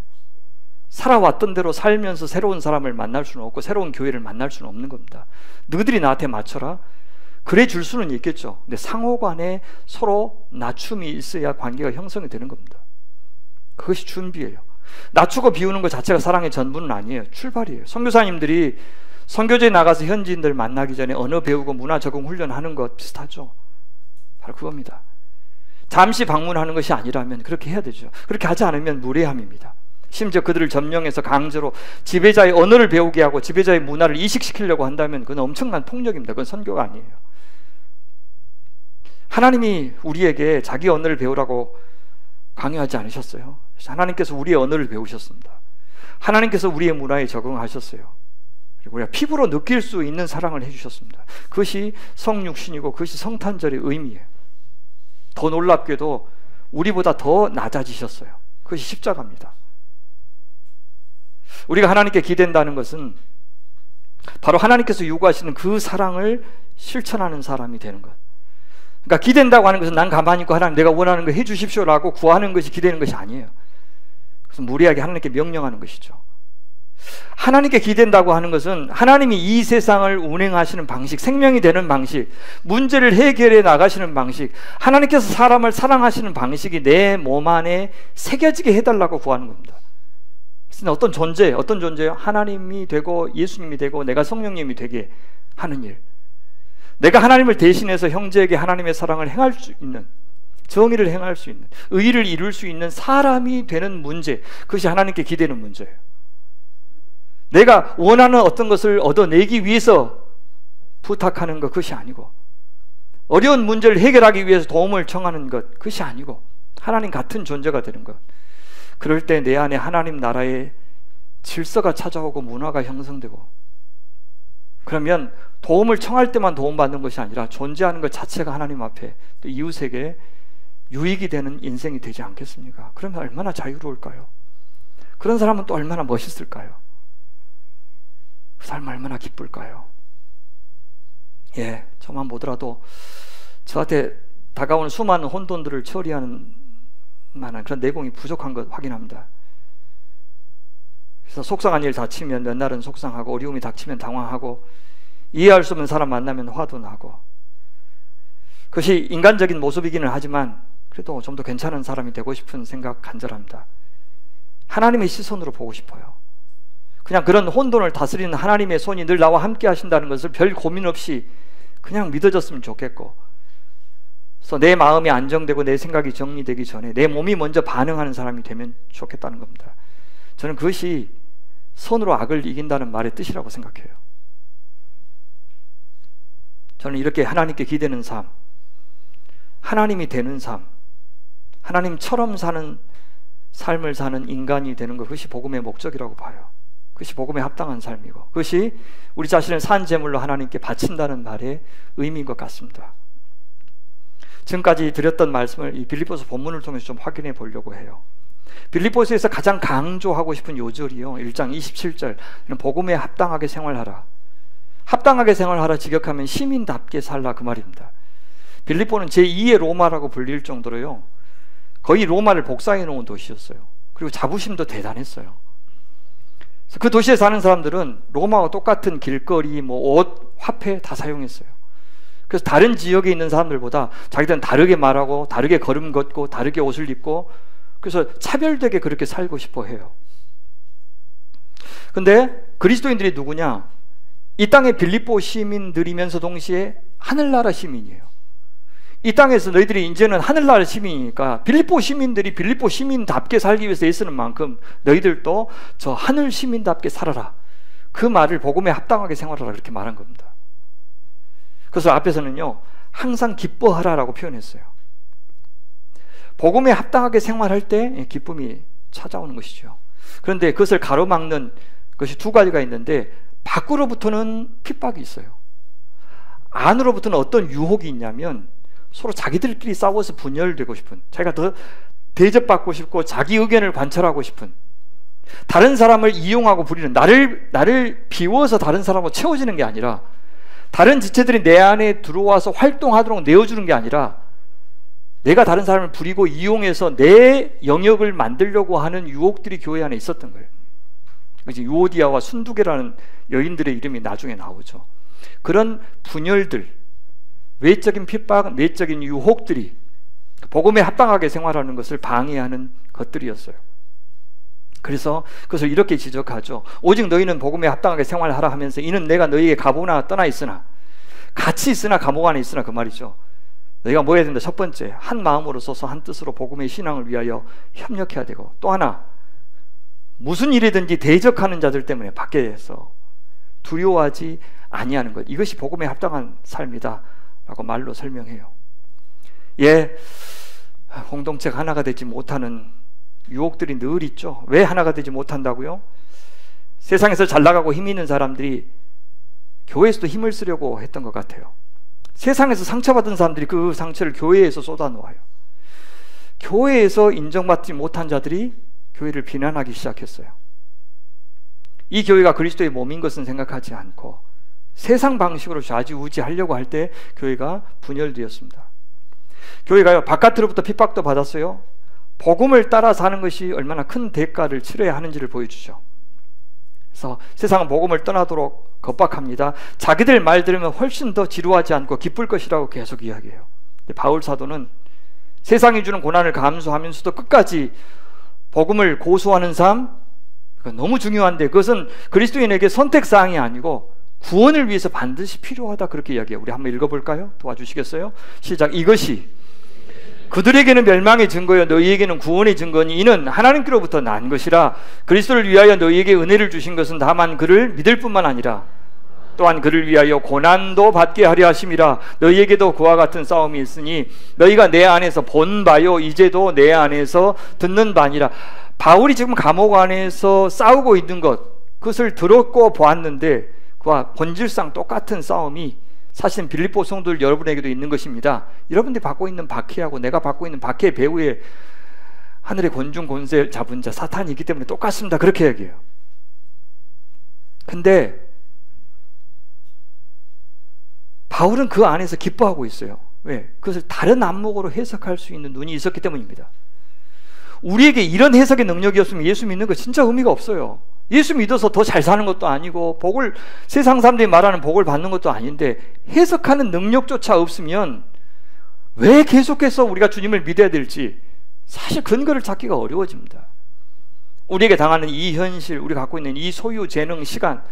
살아왔던 대로 살면서 새로운 사람을 만날 수는 없고 새로운 교회를 만날 수는 없는 겁니다. 너희들이 나한테 맞춰라. 그래 줄 수는 있겠죠. 근데 상호간에 서로 낮춤이 있어야 관계가 형성이 되는 겁니다. 그것이 준비예요. 낮추고 비우는 것 자체가 사랑의 전부는 아니에요. 출발이에요. 선교사님들이 선교지에 나가서 현지인들 만나기 전에 언어 배우고 문화 적응 훈련하는 것 비슷하죠. 바로 그겁니다. 잠시 방문하는 것이 아니라면 그렇게 해야 되죠. 그렇게 하지 않으면 무례함입니다. 심지어 그들을 점령해서 강제로 지배자의 언어를 배우게 하고 지배자의 문화를 이식시키려고 한다면 그건 엄청난 폭력입니다. 그건 선교가 아니에요. 하나님이 우리에게 자기 언어를 배우라고 강요하지 않으셨어요. 하나님께서 우리의 언어를 배우셨습니다. 하나님께서 우리의 문화에 적응하셨어요. 그리고 우리가 피부로 느낄 수 있는 사랑을 해주셨습니다. 그것이 성육신이고 그것이 성탄절의 의미예요. 더 놀랍게도 우리보다 더 낮아지셨어요. 그것이 십자가입니다. 우리가 하나님께 기댄다는 것은 바로 하나님께서 요구하시는 그 사랑을 실천하는 사람이 되는 것. 그러니까 기댄다고 하는 것은 난 가만히 있고 하나님 내가 원하는 거 해주십시오라고 구하는 것이 기대는 것이 아니에요. 그래서 무리하게 하나님께 명령하는 것이죠. 하나님께 기댄다고 하는 것은 하나님이 이 세상을 운행하시는 방식, 생명이 되는 방식, 문제를 해결해 나가시는 방식, 하나님께서 사람을 사랑하시는 방식이 내 몸 안에 새겨지게 해달라고 구하는 겁니다. 그래서 어떤 존재예요? 하나님이 되고 예수님이 되고 내가 성령님이 되게 하는 일, 내가 하나님을 대신해서 형제에게 하나님의 사랑을 행할 수 있는, 정의를 행할 수 있는, 의를 이룰 수 있는 사람이 되는 문제, 그것이 하나님께 기대는 문제예요. 내가 원하는 어떤 것을 얻어내기 위해서 부탁하는 것, 그것이 아니고, 어려운 문제를 해결하기 위해서 도움을 청하는 것, 그것이 아니고, 하나님 같은 존재가 되는 것. 그럴 때 내 안에 하나님 나라의 질서가 찾아오고 문화가 형성되고, 그러면 도움을 청할 때만 도움받는 것이 아니라 존재하는 것 자체가 하나님 앞에 또 이웃에게 유익이 되는 인생이 되지 않겠습니까? 그러면 얼마나 자유로울까요? 그런 사람은 또 얼마나 멋있을까요? 그 삶 얼마나 기쁠까요? 예, 저만 보더라도 저한테 다가오는 수많은 혼돈들을 처리하는 만한 그런 내공이 부족한 것 확인합니다. 그래서 속상한 일 닥치면 몇 날은 속상하고, 어려움이 닥치면 당황하고, 이해할 수 없는 사람 만나면 화도 나고, 그것이 인간적인 모습이기는 하지만 그래도 좀 더 괜찮은 사람이 되고 싶은 생각 간절합니다. 하나님의 시선으로 보고 싶어요. 그냥 그런 혼돈을 다스리는 하나님의 손이 늘 나와 함께 하신다는 것을 별 고민 없이 그냥 믿어졌으면 좋겠고, 그래서 내 마음이 안정되고 내 생각이 정리되기 전에 내 몸이 먼저 반응하는 사람이 되면 좋겠다는 겁니다. 저는 그것이 선으로 악을 이긴다는 말의 뜻이라고 생각해요. 저는 이렇게 하나님께 기대는 삶, 하나님이 되는 삶, 하나님처럼 사는 삶을 사는 인간이 되는 것, 그것이 복음의 목적이라고 봐요. 그것이 복음에 합당한 삶이고, 그것이 우리 자신을 산 제물로 하나님께 바친다는 말의 의미인 것 같습니다. 지금까지 드렸던 말씀을 이 빌립보서 본문을 통해서 좀 확인해 보려고 해요. 빌립보서에서 가장 강조하고 싶은 요절이요, 1장 27절, 복음에 합당하게 생활하라. 합당하게 생활하라 직역하면 시민답게 살라, 그 말입니다. 빌립보는 제2의 로마라고 불릴 정도로요, 거의 로마를 복사해 놓은 도시였어요. 그리고 자부심도 대단했어요. 그래서 그 도시에 사는 사람들은 로마와 똑같은 길거리, 옷, 화폐 다 사용했어요. 그래서 다른 지역에 있는 사람들보다 자기들은 다르게 말하고, 다르게 걸음 걷고, 다르게 옷을 입고, 그래서 차별되게 그렇게 살고 싶어 해요. 근데 그리스도인들이 누구냐? 이 땅의 빌립보 시민들이면서 동시에 하늘나라 시민이에요. 이 땅에서 너희들이 이제는 하늘나라 시민이니까 빌립보 시민들이 빌립보 시민답게 살기 위해서 애쓰는 만큼 너희들도 저 하늘 시민답게 살아라. 그 말을 복음에 합당하게 생활하라, 그렇게 말한 겁니다. 그래서 앞에서는요, 항상 기뻐하라라고 표현했어요. 복음에 합당하게 생활할 때 기쁨이 찾아오는 것이죠. 그런데 그것을 가로막는 것이 두 가지가 있는데, 밖으로부터는 핍박이 있어요. 안으로부터는 어떤 유혹이 있냐면, 서로 자기들끼리 싸워서 분열되고 싶은, 자기가 더 대접받고 싶고 자기 의견을 관철하고 싶은, 다른 사람을 이용하고 부리는, 나를 비워서 다른 사람으로 채워지는 게 아니라, 다른 지체들이 내 안에 들어와서 활동하도록 내어주는 게 아니라, 내가 다른 사람을 부리고 이용해서 내 영역을 만들려고 하는 유혹들이 교회 안에 있었던 거예요. 유오디아와 순두계라는 여인들의 이름이 나중에 나오죠. 그런 분열들, 외적인 핍박, 내적인 유혹들이 복음에 합당하게 생활하는 것을 방해하는 것들이었어요. 그래서 그것을 이렇게 지적하죠. 오직 너희는 복음에 합당하게 생활하라 하면서 이는 내가 너희에게 가보나 떠나 있으나, 같이 있으나 감옥 안에 있으나 그 말이죠. 너희가 뭐 해야 된다? 첫 번째, 한 마음으로 서서 한 뜻으로 복음의 신앙을 위하여 협력해야 되고, 또 하나, 무슨 일이든지 대적하는 자들 때문에 밖에서 두려워하지 아니하는 것, 이것이 복음에 합당한 삶이다 라고 말로 설명해요. 공동체가 하나가 되지 못하는 유혹들이 늘 있죠. 왜 하나가 되지 못한다고요? 세상에서 잘 나가고 힘 있는 사람들이 교회에서도 힘을 쓰려고 했던 것 같아요. 세상에서 상처받은 사람들이 그 상처를 교회에서 쏟아놓아요. 교회에서 인정받지 못한 자들이 교회를 비난하기 시작했어요. 이 교회가 그리스도의 몸인 것은 생각하지 않고 세상 방식으로 좌지우지하려고 할 때 교회가 분열되었습니다. 교회가요, 바깥으로부터 핍박도 받았어요. 복음을 따라 사는 것이 얼마나 큰 대가를 치러야 하는지를 보여주죠. 그래서 세상은 복음을 떠나도록 겁박합니다. 자기들 말 들으면 훨씬 더 지루하지 않고 기쁠 것이라고 계속 이야기해요. 바울 사도는 세상이 주는 고난을 감수하면서도 끝까지 복음을 고수하는 삶, 너무 중요한데 그것은 그리스도인에게 선택사항이 아니고 구원을 위해서 반드시 필요하다, 그렇게 이야기해요. 우리 한번 읽어볼까요? 도와주시겠어요? 시작. 이것이 그들에게는 멸망의 증거요 너희에게는 구원의 증거니 이는 하나님께로부터 난 것이라. 그리스도를 위하여 너희에게 은혜를 주신 것은 다만 그를 믿을 뿐만 아니라 또한 그를 위하여 고난도 받게 하려 하심이라. 너희에게도 그와 같은 싸움이 있으니 너희가 내 안에서 본 바요 이제도 내 안에서 듣는 바니라. 바울이 지금 감옥 안에서 싸우고 있는 것, 그것을 들었고 보았는데 그와 본질상 똑같은 싸움이 사실은 빌립보 성도들 여러분에게도 있는 것입니다. 여러분들이 받고 있는 박해하고 내가 받고 있는 박해 배후에 하늘의 권중 권세 잡은 자 사탄이 있기 때문에 똑같습니다, 그렇게 얘기해요. 근데 바울은 그 안에서 기뻐하고 있어요. 왜? 그것을 다른 안목으로 해석할 수 있는 눈이 있었기 때문입니다. 우리에게 이런 해석의 능력이 없으면 예수 믿는 거 진짜 의미가 없어요. 예수 믿어서 더 잘 사는 것도 아니고 복을, 세상 사람들이 말하는 복을 받는 것도 아닌데 해석하는 능력조차 없으면 왜 계속해서 우리가 주님을 믿어야 될지 사실 근거를 찾기가 어려워집니다. 우리에게 당하는 이 현실, 우리가 갖고 있는 이 소유, 재능, 시간,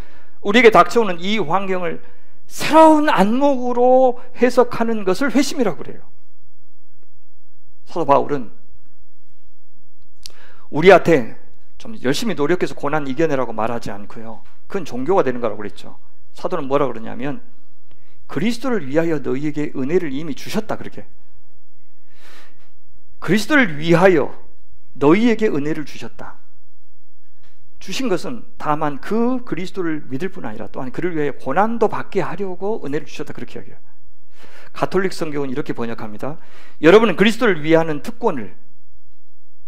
우리에게 닥쳐오는 이 환경을 새로운 안목으로 해석하는 것을 회심이라고 그래요. 사도 바울은 우리한테 좀 열심히 노력해서 고난 이겨내라고 말하지 않고요, 그건 종교가 되는 거라고 그랬죠. 사도는 뭐라고 그러냐면 그리스도를 위하여 너희에게 은혜를 이미 주셨다, 그렇게. 그리스도를 위하여 너희에게 은혜를 주셨다. 주신 것은 다만 그 그리스도를 믿을 뿐 아니라 또한 그를 위하여 고난도 받게 하려고 은혜를 주셨다, 그렇게 이야기해요. 가톨릭 성경은 이렇게 번역합니다. 여러분은 그리스도를 위하는 특권을,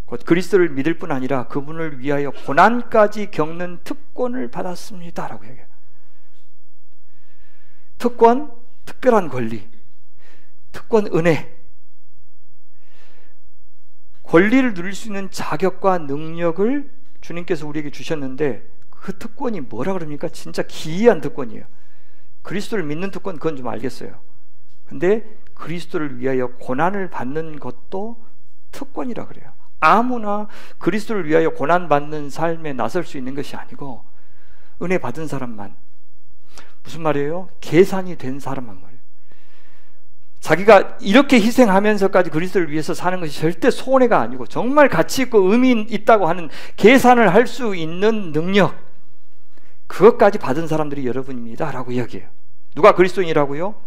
곧 그리스도를 믿을 뿐 아니라 그분을 위하여 고난까지 겪는 특권을 받았습니다 라고 얘기해요. 특권, 특별한 권리, 특권, 은혜, 권리를 누릴 수 있는 자격과 능력을 주님께서 우리에게 주셨는데 그 특권이 뭐라 그럽니까? 진짜 기이한 특권이에요. 그리스도를 믿는 특권, 그건 좀 알겠어요. 근데 그리스도를 위하여 고난을 받는 것도 특권이라 그래요. 아무나 그리스도를 위하여 고난받는 삶에 나설 수 있는 것이 아니고 은혜 받은 사람만, 무슨 말이에요? 계산이 된 사람만 말이에요. 자기가 이렇게 희생하면서까지 그리스도를 위해서 사는 것이 절대 손해가 아니고 정말 가치 있고 의미 있다고 하는 계산을 할 수 있는 능력, 그것까지 받은 사람들이 여러분입니다 라고 이야기해요. 누가 그리스도인이라고요?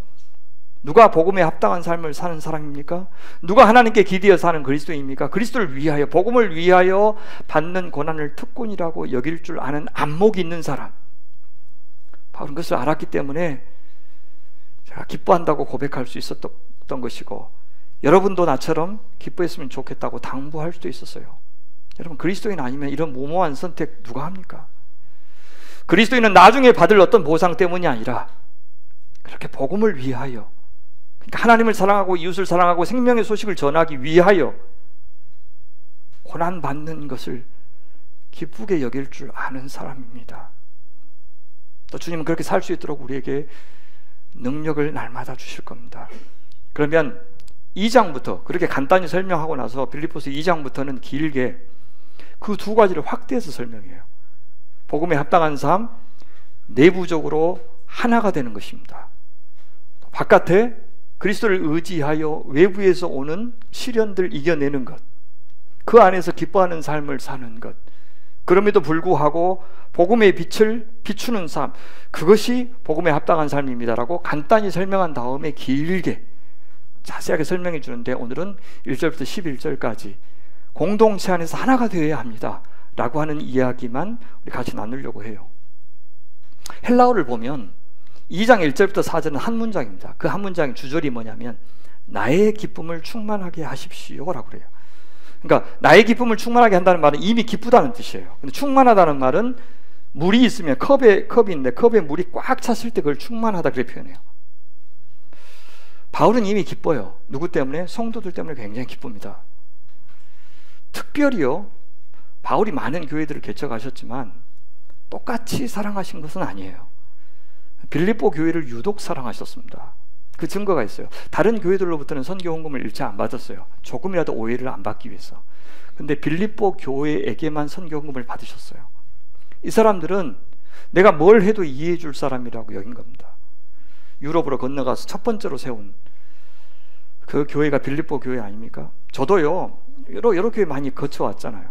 누가 복음에 합당한 삶을 사는 사람입니까? 누가 하나님께 기대어 사는 그리스도인입니까? 그리스도를 위하여, 복음을 위하여 받는 고난을 특권이라고 여길 줄 아는 안목이 있는 사람, 바울은 그것을 알았기 때문에 제가 기뻐한다고 고백할 수 있었던 것이고, 여러분도 나처럼 기뻐했으면 좋겠다고 당부할 수도 있었어요. 여러분, 그리스도인 아니면 이런 무모한 선택 누가 합니까? 그리스도인은 나중에 받을 어떤 보상 때문이 아니라 그렇게 복음을 위하여, 그러니까 하나님을 사랑하고 이웃을 사랑하고 생명의 소식을 전하기 위하여 고난받는 것을 기쁘게 여길 줄 아는 사람입니다. 또 주님은 그렇게 살 수 있도록 우리에게 능력을 날마다 주실 겁니다. 그러면 2장부터 그렇게 간단히 설명하고 나서 빌립보서 2장부터는 길게 그 두 가지를 확대해서 설명해요. 복음에 합당한 삶, 내부적으로 하나가 되는 것입니다. 바깥에 그리스도를 의지하여 외부에서 오는 시련들 이겨내는 것, 그 안에서 기뻐하는 삶을 사는 것, 그럼에도 불구하고 복음의 빛을 비추는 삶, 그것이 복음에 합당한 삶입니다라고 간단히 설명한 다음에 길게 자세하게 설명해 주는데, 오늘은 1절부터 11절까지 공동체 안에서 하나가 되어야 합니다 라고 하는 이야기만 우리 같이 나누려고 해요. 헬라어를 보면 2장 1절부터 4절은 한 문장입니다. 그 한 문장의 주절이 뭐냐면 나의 기쁨을 충만하게 하십시오 라고 그래요. 그러니까 나의 기쁨을 충만하게 한다는 말은 이미 기쁘다는 뜻이에요. 근데 충만하다는 말은 물이 있으면 컵이 있는데 컵에 물이 꽉 찼을 때 그걸 충만하다 그렇게 표현해요. 바울은 이미 기뻐요. 누구 때문에? 성도들 때문에 굉장히 기쁩니다. 특별히요, 바울이 많은 교회들을 개척하셨지만 똑같이 사랑하신 것은 아니에요. 빌립보 교회를 유독 사랑하셨습니다. 그 증거가 있어요. 다른 교회들로부터는 선교 헌금을 일체 안 받았어요. 조금이라도 오해를 안 받기 위해서. 근데 빌립보 교회에게만 선교 헌금을 받으셨어요. 이 사람들은 내가 뭘 해도 이해해 줄 사람이라고 여긴 겁니다. 유럽으로 건너가서 첫 번째로 세운 그 교회가 빌립보 교회 아닙니까? 저도요 여러 교회 많이 거쳐왔잖아요.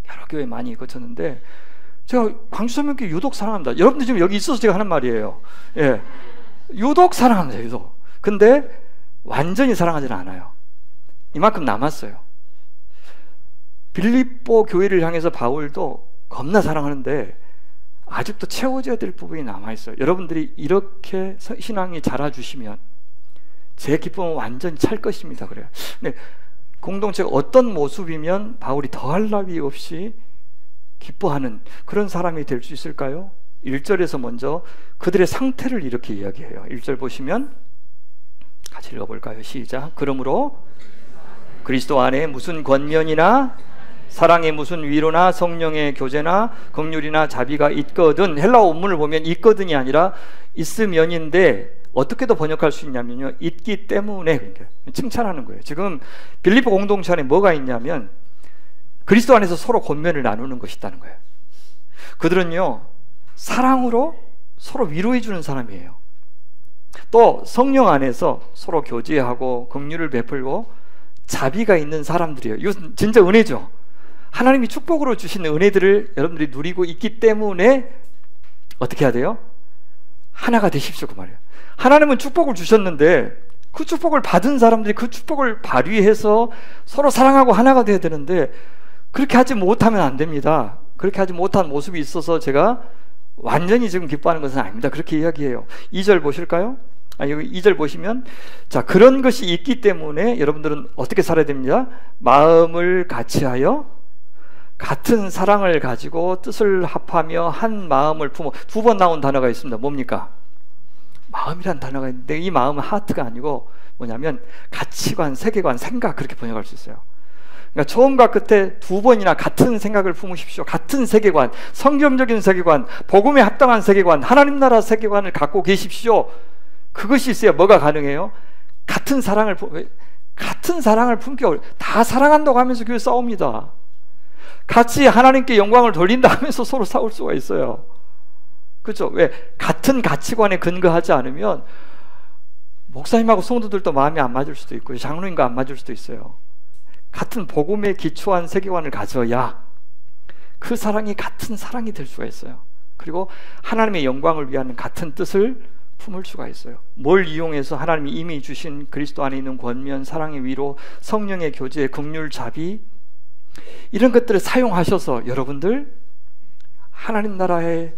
여러 교회 많이 거쳤는데 제가 광주설명교회 유독 사랑합니다. 여러분들 지금 여기 있어서 제가 하는 말이에요. 예, 유독 사랑합니다. 유독. 근데 완전히 사랑하지는 않아요. 이만큼 남았어요. 빌립보 교회를 향해서 바울도 겁나 사랑하는데 아직도 채워져야 될 부분이 남아있어요. 여러분들이 이렇게 신앙이 자라주시면 제 기쁨은 완전히 찰 것입니다. 그래요. 근데 공동체가 어떤 모습이면 바울이 더할 나위 없이 기뻐하는 그런 사람이 될 수 있을까요? 1절에서 먼저 그들의 상태를 이렇게 이야기해요. 1절 보시면 같이 읽어볼까요? 시작. 그러므로 그리스도 안에 무슨 권면이나 사랑의 무슨 위로나 성령의 교제나 긍휼이나 자비가 있거든. 헬라어 원문을 보면 있거든이 아니라 있으면인데 어떻게도 번역할 수 있냐면요, 있기 때문에, 칭찬하는 거예요. 지금 빌립보 공동체 안에 뭐가 있냐면 그리스도 안에서 서로 권면을 나누는 것이 있다는 거예요. 그들은요 사랑으로 서로 위로해 주는 사람이에요. 또 성령 안에서 서로 교제하고 긍휼을 베풀고 자비가 있는 사람들이에요. 이것은 진짜 은혜죠. 하나님이 축복으로 주신 은혜들을 여러분들이 누리고 있기 때문에 어떻게 해야 돼요? 하나가 되십시오 그 말이에요. 하나님은 축복을 주셨는데 그 축복을 받은 사람들이 그 축복을 발휘해서 서로 사랑하고 하나가 돼야 되는데 그렇게 하지 못하면 안 됩니다. 그렇게 하지 못한 모습이 있어서 제가 완전히 지금 기뻐하는 것은 아닙니다. 그렇게 이야기해요. 2절 보실까요? 여기 2절 보시면, 자, 그런 것이 있기 때문에 여러분들은 어떻게 살아야 됩니다? 마음을 같이하여 같은 사랑을 가지고 뜻을 합하며 한 마음을 품어. 두 번 나온 단어가 있습니다. 뭡니까? 마음이란 단어가 있는데 이 마음은 하트가 아니고 뭐냐면 가치관, 세계관, 생각, 그렇게 번역할 수 있어요. 그러니까 처음과 끝에 두 번이나 같은 생각을 품으십시오. 같은 세계관, 성경적인 세계관, 복음에 합당한 세계관, 하나님 나라 세계관을 갖고 계십시오. 그것이 있어야 뭐가 가능해요? 같은 사랑을 품기 어려워요. 다 사랑한다고 하면서 교회 싸웁니다. 같이 하나님께 영광을 돌린다 하면서 서로 싸울 수가 있어요. 그렇죠? 왜? 같은 가치관에 근거하지 않으면 목사님하고 성도들도 마음이 안 맞을 수도 있고 장로님과 안 맞을 수도 있어요. 같은 복음에 기초한 세계관을 가져야 그 사랑이 같은 사랑이 될 수가 있어요. 그리고 하나님의 영광을 위한 같은 뜻을 품을 수가 있어요. 뭘 이용해서 하나님이 이미 주신 그리스도 안에 있는 권면, 사랑의 위로, 성령의 교제, 긍휼, 자비, 이런 것들을 사용하셔서 여러분들 하나님 나라의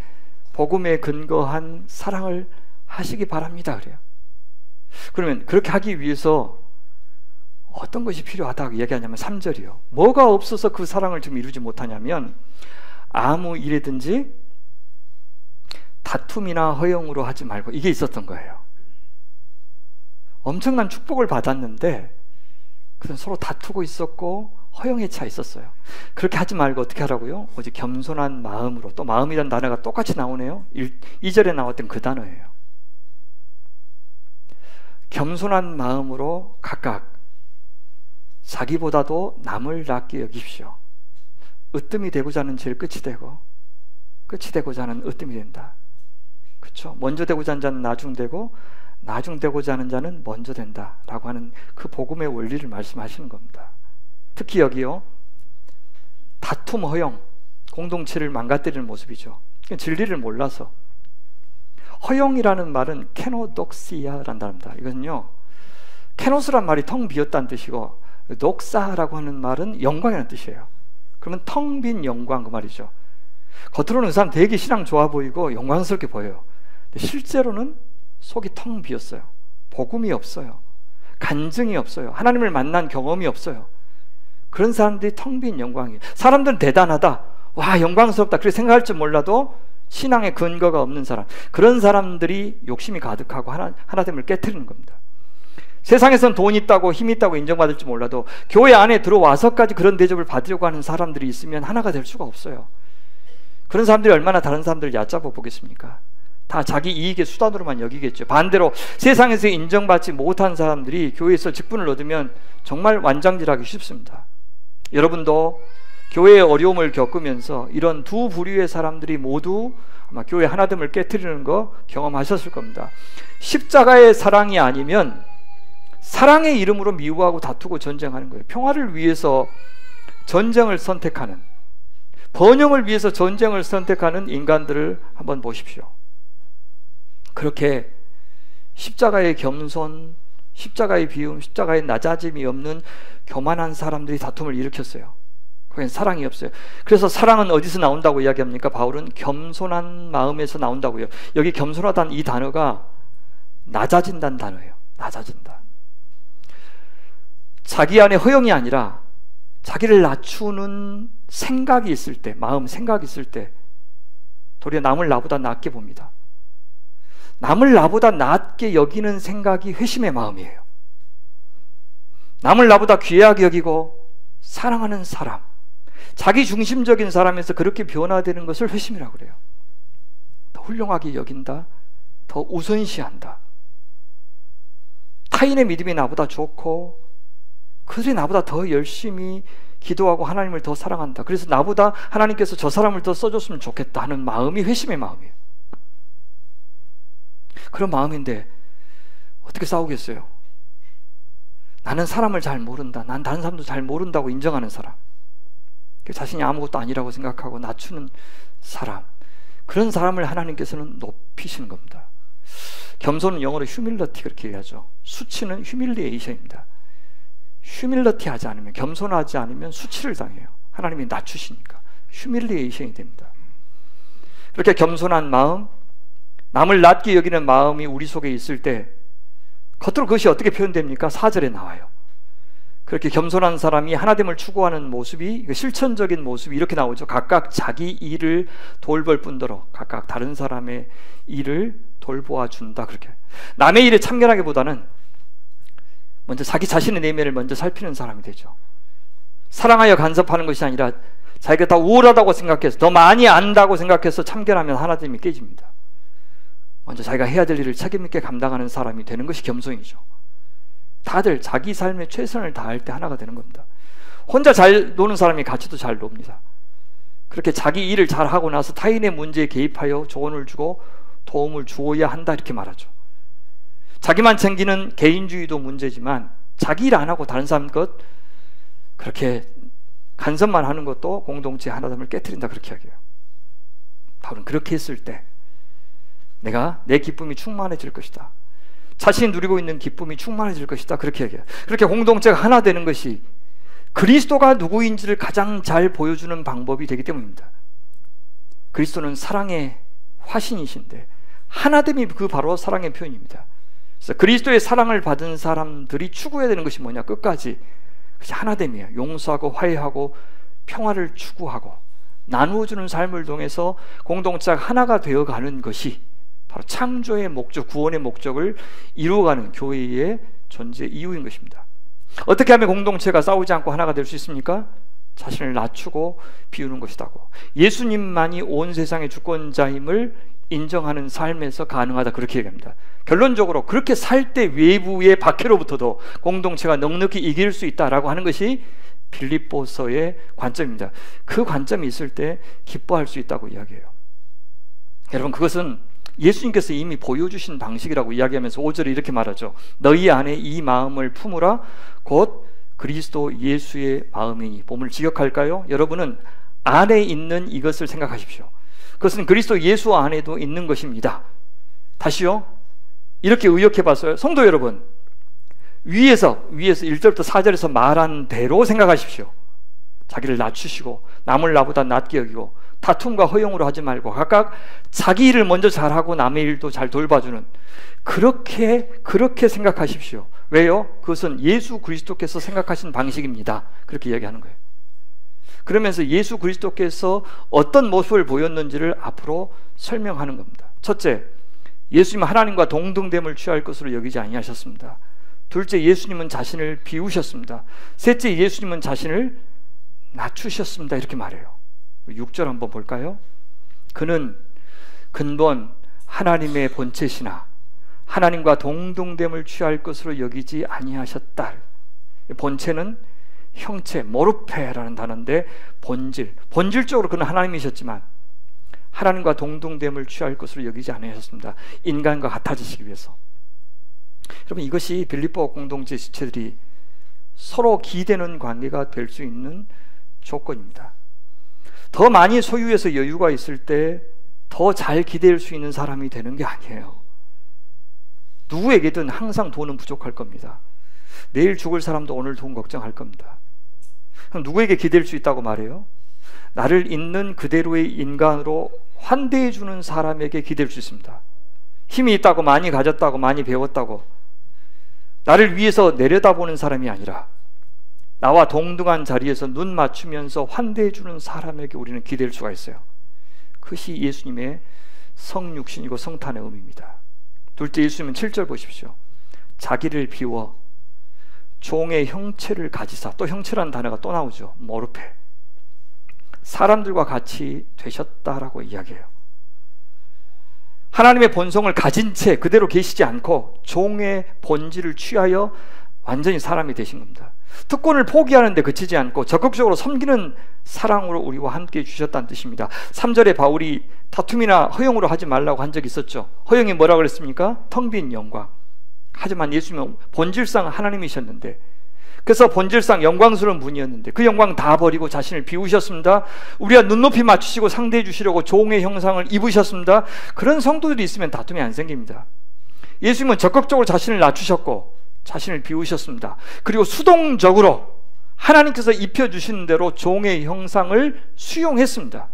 복음에 근거한 사랑을 하시기 바랍니다. 그래요. 그러면 그렇게 하기 위해서 어떤 것이 필요하다고 얘기하냐면 3절이요. 뭐가 없어서 그 사랑을 지금 이루지 못하냐면 아무 일이든지 다툼이나 허영으로 하지 말고, 이게 있었던 거예요. 엄청난 축복을 받았는데 그건 서로 다투고 있었고 허영에 차 있었어요. 그렇게 하지 말고 어떻게 하라고요? 오직 겸손한 마음으로. 또 마음이라는 단어가 똑같이 나오네요. 2절에 나왔던 그 단어예요. 겸손한 마음으로 각각 자기보다도 남을 낫게 여기십시오. 으뜸이 되고자 하는 제일 끝이 되고, 끝이 되고자 하는 으뜸이 된다. 그렇죠? 먼저 되고자 하는 자는 나중되고, 나중되고자 하는 자는 먼저 된다 라고 하는 그 복음의 원리를 말씀하시는 겁니다. 특히 여기요, 다툼, 허영, 공동체를 망가뜨리는 모습이죠. 진리를 몰라서. 허영이라는 말은 케노독시아라는 단어입니다. 이것은요, 케노스란 말이 텅 비었다는 뜻이고, 녹사라고 하는 말은 영광이라는 뜻이에요. 그러면 텅 빈 영광, 그 말이죠. 겉으로는 그 사람 되게 신앙 좋아 보이고 영광스럽게 보여요. 근데 실제로는 속이 텅 비었어요. 복음이 없어요. 간증이 없어요. 하나님을 만난 경험이 없어요. 그런 사람들이 텅 빈 영광이에요. 사람들은 대단하다, 와 영광스럽다 그렇게 생각할 줄 몰라도 신앙의 근거가 없는 사람, 그런 사람들이 욕심이 가득하고 하나됨을 깨트리는 겁니다. 세상에선 돈 있다고 힘 있다고 인정받을지 몰라도 교회 안에 들어와서까지 그런 대접을 받으려고 하는 사람들이 있으면 하나가 될 수가 없어요. 그런 사람들이 얼마나 다른 사람들을 얕잡아 보겠습니까? 다 자기 이익의 수단으로만 여기겠죠. 반대로 세상에서 인정받지 못한 사람들이 교회에서 직분을 얻으면 정말 완장질하기 쉽습니다. 여러분도 교회의 어려움을 겪으면서 이런 두 부류의 사람들이 모두 아마 교회 하나됨을 깨트리는 거 경험하셨을 겁니다. 십자가의 사랑이 아니면 사랑의 이름으로 미워하고 다투고 전쟁하는 거예요. 평화를 위해서 전쟁을 선택하는, 번영을 위해서 전쟁을 선택하는 인간들을 한번 보십시오. 그렇게 십자가의 겸손, 십자가의 비움, 십자가의 낮아짐이 없는 교만한 사람들이 다툼을 일으켰어요. 거긴 사랑이 없어요. 그래서 사랑은 어디서 나온다고 이야기합니까? 바울은 겸손한 마음에서 나온다고요. 여기 겸손하다는 이 단어가 낮아진다는 단어예요. 낮아진다. 자기 안에 허영이 아니라 자기를 낮추는 생각이 있을 때, 마음 생각이 있을 때 도리어 남을 나보다 낮게 봅니다. 남을 나보다 낮게 여기는 생각이 회심의 마음이에요. 남을 나보다 귀하게 여기고 사랑하는 사람, 자기 중심적인 사람에서 그렇게 변화되는 것을 회심이라고 그래요. 더 훌륭하게 여긴다, 더 우선시한다. 타인의 믿음이 나보다 좋고 그들이 나보다 더 열심히 기도하고 하나님을 더 사랑한다. 그래서 나보다 하나님께서 저 사람을 더 써줬으면 좋겠다 하는 마음이 회심의 마음이에요. 그런 마음인데 어떻게 싸우겠어요? 나는 사람을 잘 모른다, 난 다른 사람도 잘 모른다고 인정하는 사람, 자신이 아무것도 아니라고 생각하고 낮추는 사람, 그런 사람을 하나님께서는 높이시는 겁니다. 겸손은 영어로 휴밀러티 그렇게 얘기하죠. 수치는 휴밀리에이션입니다. 휴밀러티 하지 않으면, 겸손하지 않으면 수치를 당해요. 하나님이 낮추시니까 휴밀리에이션이 됩니다. 그렇게 겸손한 마음, 남을 낮게 여기는 마음이 우리 속에 있을 때 겉으로 그것이 어떻게 표현됩니까? 4절에 나와요. 그렇게 겸손한 사람이 하나됨을 추구하는 모습이, 실천적인 모습이 이렇게 나오죠. 각각 자기 일을 돌볼 뿐더러 각각 다른 사람의 일을 돌보아 준다. 그렇게 남의 일에 참견하기보다는 먼저 자기 자신의 내면을 먼저 살피는 사람이 되죠. 사랑하여 간섭하는 것이 아니라 자기가 다 우월하다고 생각해서, 더 많이 안다고 생각해서 참견하면 하나됨이 깨집니다. 먼저 자기가 해야 될 일을 책임 있게 감당하는 사람이 되는 것이 겸손이죠. 다들 자기 삶에 최선을 다할 때 하나가 되는 겁니다. 혼자 잘 노는 사람이 같이도 잘 놉니다. 그렇게 자기 일을 잘 하고 나서 타인의 문제에 개입하여 조언을 주고 도움을 주어야 한다 이렇게 말하죠. 자기만 챙기는 개인주의도 문제지만 자기 일 안 하고 다른 사람 것 그렇게 간섭만 하는 것도 공동체 하나됨을 깨트린다 그렇게 이야기해요. 바울은 그렇게 했을 때 내가 내 기쁨이 충만해질 것이다, 자신이 누리고 있는 기쁨이 충만해질 것이다 그렇게 얘기해요. 그렇게 공동체가 하나 되는 것이 그리스도가 누구인지를 가장 잘 보여주는 방법이 되기 때문입니다. 그리스도는 사랑의 화신이신데 하나됨이 그 바로 사랑의 표현입니다. 그래서 그리스도의 사랑을 받은 사람들이 추구해야 되는 것이 뭐냐? 끝까지 그것이 하나됨이에요. 용서하고 화해하고 평화를 추구하고 나누어주는 삶을 통해서 공동체가 하나가 되어가는 것이 바로 창조의 목적, 구원의 목적을 이루어가는 교회의 존재 이유인 것입니다. 어떻게 하면 공동체가 싸우지 않고 하나가 될 수 있습니까? 자신을 낮추고 비우는 것이다고. 예수님만이 온 세상의 주권자임을 인정하는 삶에서 가능하다 그렇게 얘기합니다. 결론적으로 그렇게 살 때 외부의 박해로부터도 공동체가 넉넉히 이길 수 있다라고 하는 것이 빌립보서의 관점입니다. 그 관점이 있을 때 기뻐할 수 있다고 이야기해요. 여러분, 그것은 예수님께서 이미 보여주신 방식이라고 이야기하면서 5절에 이렇게 말하죠. 너희 안에 이 마음을 품으라 곧 그리스도 예수의 마음이니. 몸을 직역할까요? 여러분은 안에 있는 이것을 생각하십시오. 그것은 그리스도 예수 안에도 있는 것입니다. 다시요, 이렇게 의역해 봤어요. 성도 여러분, 위에서 1절부터 4절에서 말한 대로 생각하십시오. 자기를 낮추시고 남을 나보다 낮게 여기고 다툼과 허용으로 하지 말고 각각 자기 일을 먼저 잘하고 남의 일도 잘 돌봐주는, 그렇게 생각하십시오. 왜요? 그것은 예수 그리스도께서 생각하신 방식입니다. 그렇게 이야기하는 거예요. 그러면서 예수 그리스도께서 어떤 모습을 보였는지를 앞으로 설명하는 겁니다. 첫째, 예수님은 하나님과 동등됨을 취할 것으로 여기지 아니하셨습니다. 둘째, 예수님은 자신을 비우셨습니다. 셋째, 예수님은 자신을 낮추셨습니다. 이렇게 말해요. 6절 한번 볼까요? 그는 근본 하나님의 본체시나 하나님과 동등됨을 취할 것으로 여기지 아니하셨다. 본체는 형체, 모르페라는 단어인데 본질적으로 그는 하나님이셨지만 하나님과 동등됨을 취할 것으로 여기지 아니하셨습니다. 인간과 같아지시기 위해서. 여러분, 이것이 빌립보 공동체 지체들이 서로 기대는 관계가 될 수 있는 조건입니다. 더 많이 소유해서 여유가 있을 때 더 잘 기댈 수 있는 사람이 되는 게 아니에요. 누구에게든 항상 돈은 부족할 겁니다. 내일 죽을 사람도 오늘 돈 걱정할 겁니다. 그럼 누구에게 기댈 수 있다고 말해요? 나를 있는 그대로의 인간으로 환대해 주는 사람에게 기댈 수 있습니다. 힘이 있다고, 많이 가졌다고, 많이 배웠다고 나를 위해서 내려다보는 사람이 아니라 나와 동등한 자리에서 눈 맞추면서 환대해 주는 사람에게 우리는 기댈 수가 있어요. 그것이 예수님의 성육신이고 성탄의 의미입니다. 둘째, 예수님은 7절 보십시오. 자기를 비워 종의 형체를 가지사. 또 형체라는 단어가 또 나오죠. 모르페. 사람들과 같이 되셨다라고 이야기해요. 하나님의 본성을 가진 채 그대로 계시지 않고 종의 본질을 취하여 완전히 사람이 되신 겁니다. 특권을 포기하는 데 그치지 않고 적극적으로 섬기는 사랑으로 우리와 함께 주셨다는 뜻입니다. 3절에 바울이 다툼이나 허용으로 하지 말라고 한 적이 있었죠. 허용이 뭐라고 그랬습니까? 텅 빈 영광. 하지만 예수님은 본질상 하나님이셨는데, 그래서 본질상 영광스러운 분이었는데 그 영광 다 버리고 자신을 비우셨습니다. 우리가 눈높이 맞추시고 상대해 주시려고 종의 형상을 입으셨습니다. 그런 성도들이 있으면 다툼이 안 생깁니다. 예수님은 적극적으로 자신을 낮추셨고 자신을 비우셨습니다. 그리고 수동적으로 하나님께서 입혀주시는 대로 종의 형상을 수용했습니다.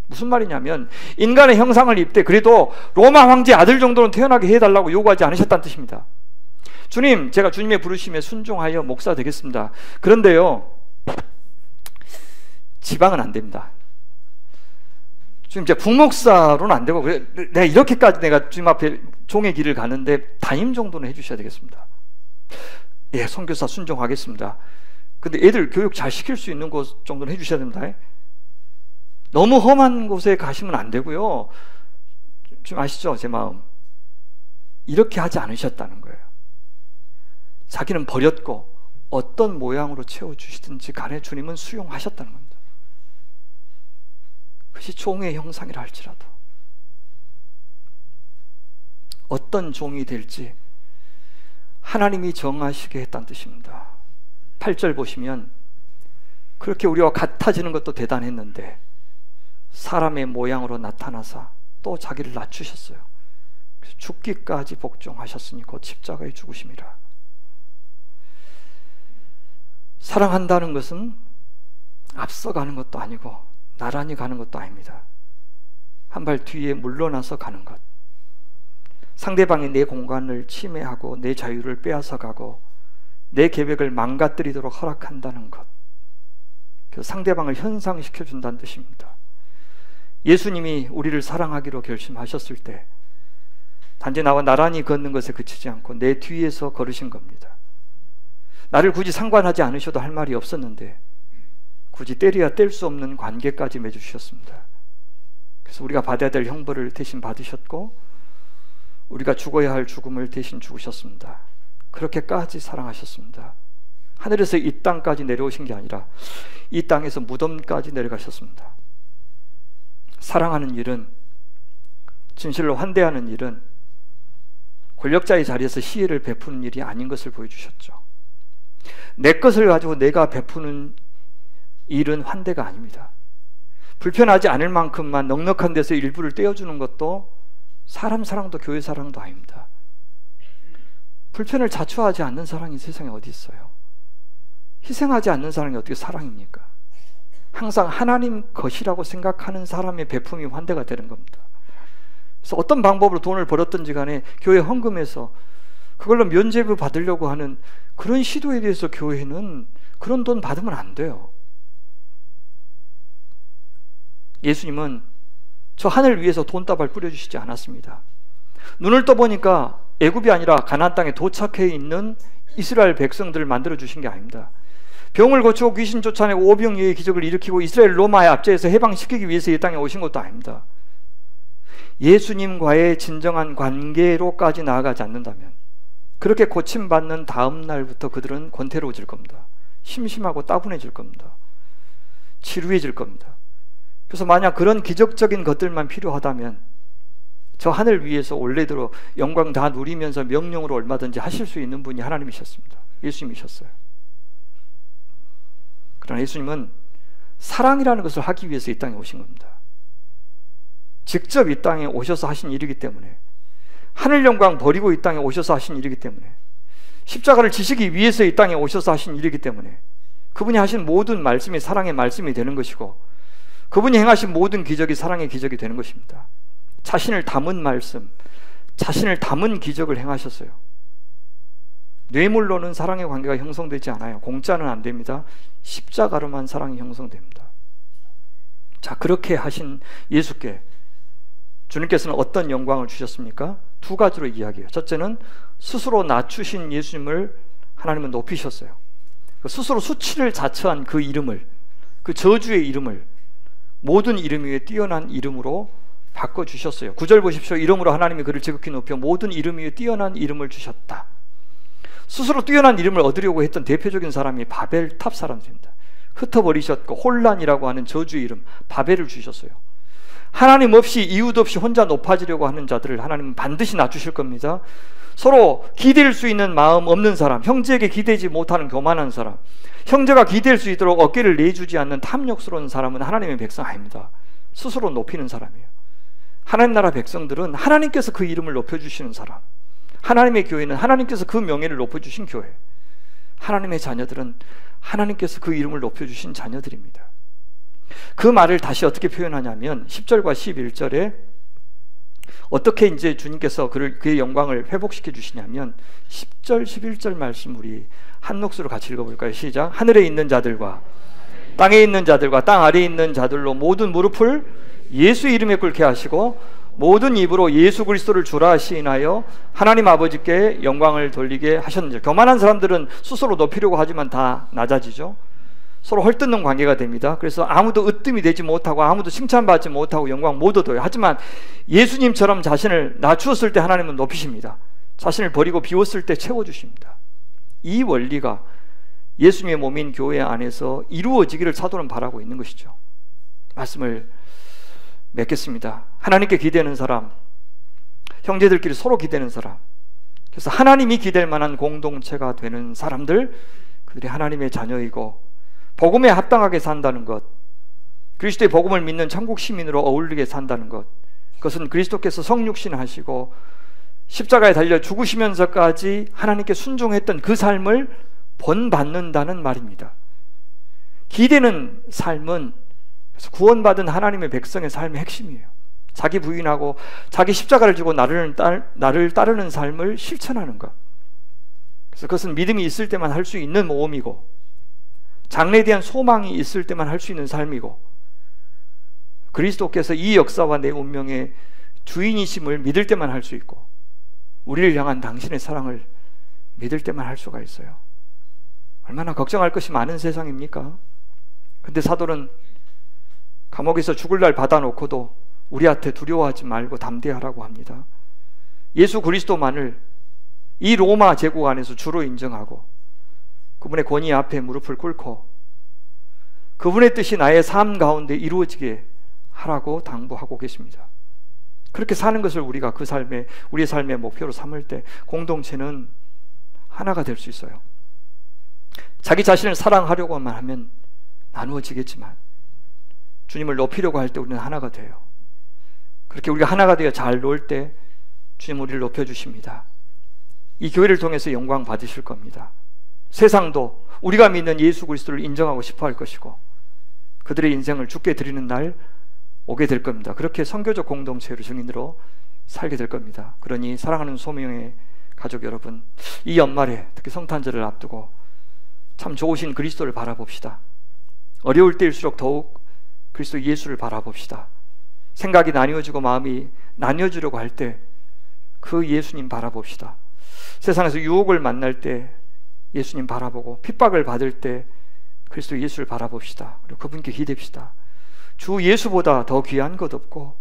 무슨 말이냐면 인간의 형상을 입되 그래도 로마 황제 아들 정도는 태어나게 해달라고 요구하지 않으셨다는 뜻입니다. 주님, 제가 주님의 부르심에 순종하여 목사 되겠습니다. 그런데요, 지방은 안 됩니다. 주님, 제가 북목사로는 안 되고 내가 이렇게까지 내가 주님 앞에 종의 길을 가는데 담임 정도는 해주셔야 되겠습니다. 예, 선교사 순종하겠습니다. 근데 애들 교육 잘 시킬 수 있는 곳 정도는 해주셔야 됩니다. 너무 험한 곳에 가시면 안 되고요. 좀 아시죠? 제 마음. 이렇게 하지 않으셨다는 거예요. 자기는 버렸고 어떤 모양으로 채워주시든지 간에 주님은 수용하셨다는 겁니다. 그것이 종의 형상이라 할지라도 어떤 종이 될지 하나님이 정하시게 했다는 뜻입니다. 8절 보시면 그렇게 우리와 같아지는 것도 대단했는데 사람의 모양으로 나타나사 또 자기를 낮추셨어요. 그래서 죽기까지 복종하셨으니 곧 십자가에 죽으심이라. 사랑한다는 것은 앞서가는 것도 아니고 나란히 가는 것도 아닙니다. 한 발 뒤에 물러나서 가는 것. 상대방이 내 공간을 침해하고 내 자유를 빼앗아가고 내 계획을 망가뜨리도록 허락한다는 것. 그래서 상대방을 현상시켜준다는 뜻입니다. 예수님이 우리를 사랑하기로 결심하셨을 때 단지 나와 나란히 걷는 것에 그치지 않고 내 뒤에서 걸으신 겁니다. 나를 굳이 상관하지 않으셔도 할 말이 없었는데 굳이 때려야 뗄 수 없는 관계까지 맺어주셨습니다. 그래서 우리가 받아야 될 형벌을 대신 받으셨고 우리가 죽어야 할 죽음을 대신 죽으셨습니다. 그렇게까지 사랑하셨습니다. 하늘에서 이 땅까지 내려오신 게 아니라 이 땅에서 무덤까지 내려가셨습니다. 사랑하는 일은, 진실로 환대하는 일은 권력자의 자리에서 시혜를 베푸는 일이 아닌 것을 보여주셨죠. 내 것을 가지고 내가 베푸는 일은 환대가 아닙니다. 불편하지 않을 만큼만 넉넉한 데서 일부를 떼어주는 것도 사람 사랑도 교회 사랑도 아닙니다. 불편을 자초하지 않는 사랑이 세상에 어디 있어요? 희생하지 않는 사랑이 어떻게 사랑입니까? 항상 하나님 것이라고 생각하는 사람의 베품이 환대가 되는 겁니다. 그래서 어떤 방법으로 돈을 벌었든지 간에 교회 헌금해서 그걸로 면죄부 받으려고 하는 그런 시도에 대해서 교회는 그런 돈 받으면 안 돼요. 예수님은 저 하늘 위에서 돈다발 뿌려주시지 않았습니다. 눈을 떠보니까 애굽이 아니라 가나안 땅에 도착해 있는 이스라엘 백성들을 만들어주신 게 아닙니다. 병을 고치고 귀신 쫓아내고 오병이어의 기적을 일으키고 이스라엘 로마의 압제에서 해방시키기 위해서 이 땅에 오신 것도 아닙니다. 예수님과의 진정한 관계로까지 나아가지 않는다면 그렇게 고침받는 다음 날부터 그들은 권태로워질 겁니다. 심심하고 따분해질 겁니다. 지루해질 겁니다. 그래서 만약 그런 기적적인 것들만 필요하다면 저 하늘 위에서 원래대로 영광 다 누리면서 명령으로 얼마든지 하실 수 있는 분이 하나님이셨습니다. 예수님이셨어요. 그러나 예수님은 사랑이라는 것을 하기 위해서 이 땅에 오신 겁니다. 직접 이 땅에 오셔서 하신 일이기 때문에, 하늘 영광 버리고 이 땅에 오셔서 하신 일이기 때문에, 십자가를 지시기 위해서 이 땅에 오셔서 하신 일이기 때문에 그분이 하신 모든 말씀이 사랑의 말씀이 되는 것이고 그분이 행하신 모든 기적이 사랑의 기적이 되는 것입니다. 자신을 담은 말씀, 자신을 담은 기적을 행하셨어요. 뇌물로는 사랑의 관계가 형성되지 않아요. 공짜는 안 됩니다. 십자가로만 사랑이 형성됩니다. 자, 그렇게 하신 예수께 주님께서는 어떤 영광을 주셨습니까? 두 가지로 이야기해요. 첫째는 스스로 낮추신 예수님을 하나님은 높이셨어요. 스스로 수치를 자처한 그 이름을, 그 저주의 이름을 모든 이름 위에 뛰어난 이름으로 바꿔주셨어요. 9절 보십시오. 이름으로 하나님이 그를 지극히 높여 모든 이름 위에 뛰어난 이름을 주셨다. 스스로 뛰어난 이름을 얻으려고 했던 대표적인 사람이 바벨탑 사람들입니다. 흩어버리셨고 혼란이라고 하는 저주의 이름 바벨을 주셨어요. 하나님 없이 이유도 없이 혼자 높아지려고 하는 자들을 하나님은 반드시 낮추실 겁니다. 서로 기댈 수 있는 마음 없는 사람, 형제에게 기대지 못하는 교만한 사람, 형제가 기댈 수 있도록 어깨를 내주지 않는 탐욕스러운 사람은 하나님의 백성 아닙니다. 스스로 높이는 사람이에요. 하나님 나라 백성들은 하나님께서 그 이름을 높여주시는 사람, 하나님의 교회는 하나님께서 그 명예를 높여주신 교회, 하나님의 자녀들은 하나님께서 그 이름을 높여주신 자녀들입니다. 그 말을 다시 어떻게 표현하냐면 10절과 11절에 어떻게 이제 주님께서 그의 영광을 회복시켜 주시냐면 10절, 11절 말씀 우리 한 목소리로 같이 읽어볼까요? 시작. 하늘에 있는 자들과 땅에 있는 자들과 땅 아래에 있는 자들로 모든 무릎을 예수 이름에 꿇게 하시고 모든 입으로 예수 그리스도를 주라 시인하여 하나님 아버지께 영광을 돌리게 하셨느니라. 교만한 사람들은 스스로 높이려고 하지만 다 낮아지죠. 서로 헐뜯는 관계가 됩니다. 그래서 아무도 으뜸이 되지 못하고 아무도 칭찬받지 못하고 영광 못 얻어요. 하지만 예수님처럼 자신을 낮추었을 때 하나님은 높이십니다. 자신을 버리고 비웠을 때 채워주십니다. 이 원리가 예수님의 몸인 교회 안에서 이루어지기를 사도는 바라고 있는 것이죠. 말씀을 맺겠습니다. 하나님께 기대는 사람, 형제들끼리 서로 기대는 사람, 그래서 하나님이 기댈 만한 공동체가 되는 사람들, 그들이 하나님의 자녀이고 복음에 합당하게 산다는 것, 그리스도의 복음을 믿는 천국 시민으로 어울리게 산다는 것, 그것은 그리스도께서 성육신하시고 십자가에 달려 죽으시면서까지 하나님께 순종했던 그 삶을 본받는다는 말입니다. 기대는 삶은 그래서 구원받은 하나님의 백성의 삶의 핵심이에요. 자기 부인하고 자기 십자가를 지고 나를 따르는 삶을 실천하는 것. 그래서 그것은 믿음이 있을 때만 할 수 있는 모험이고 장래에 대한 소망이 있을 때만 할 수 있는 삶이고 그리스도께서 이 역사와 내 운명의 주인이심을 믿을 때만 할 수 있고 우리를 향한 당신의 사랑을 믿을 때만 할 수가 있어요. 얼마나 걱정할 것이 많은 세상입니까? 근데 사도는 감옥에서 죽을 날 받아놓고도 우리한테 두려워하지 말고 담대하라고 합니다. 예수 그리스도만을 이 로마 제국 안에서 주로 인정하고 그분의 권위 앞에 무릎을 꿇고 그분의 뜻이 나의 삶 가운데 이루어지게 하라고 당부하고 계십니다. 그렇게 사는 것을 우리가 우리의 삶의 목표로 삼을 때 공동체는 하나가 될 수 있어요. 자기 자신을 사랑하려고만 하면 나누어지겠지만 주님을 높이려고 할 때 우리는 하나가 돼요. 그렇게 우리가 하나가 되어 잘 놀 때 주님 우리를 높여주십니다. 이 교회를 통해서 영광 받으실 겁니다. 세상도 우리가 믿는 예수 그리스도를 인정하고 싶어 할 것이고 그들의 인생을 주께 드리는 날 오게 될 겁니다. 그렇게 선교적 공동체로 증인으로 살게 될 겁니다. 그러니 사랑하는 소명의 가족 여러분, 이 연말에 특히 성탄절을 앞두고 참 좋으신 그리스도를 바라봅시다. 어려울 때일수록 더욱 그리스도 예수를 바라봅시다. 생각이 나뉘어지고 마음이 나뉘어지려고 할 때 그 예수님 바라봅시다. 세상에서 유혹을 만날 때 예수님 바라보고 핍박을 받을 때 그리스도 예수를 바라봅시다. 그리고 그분께 기댑시다. 주 예수보다 더 귀한 것 없고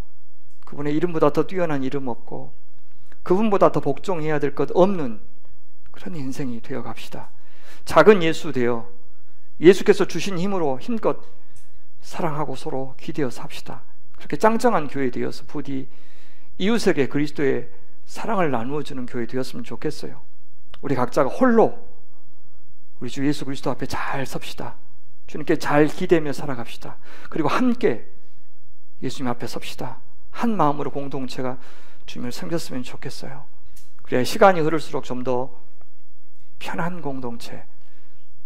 그분의 이름보다 더 뛰어난 이름 없고 그분보다 더 복종해야 될 것 없는 그런 인생이 되어 갑시다. 작은 예수 되어 예수께서 주신 힘으로 힘껏 사랑하고 서로 기대어 삽시다. 그렇게 짱짱한 교회 되어서 부디 이웃에게 그리스도의 사랑을 나누어주는 교회 되었으면 좋겠어요. 우리 각자가 홀로 우리 주 예수 그리스도 앞에 잘 섭시다. 주님께 잘 기대며 살아갑시다. 그리고 함께 예수님 앞에 섭시다. 한 마음으로 공동체가 주님을 섬겼으면 좋겠어요. 그래야 시간이 흐를수록 좀 더 편한 공동체,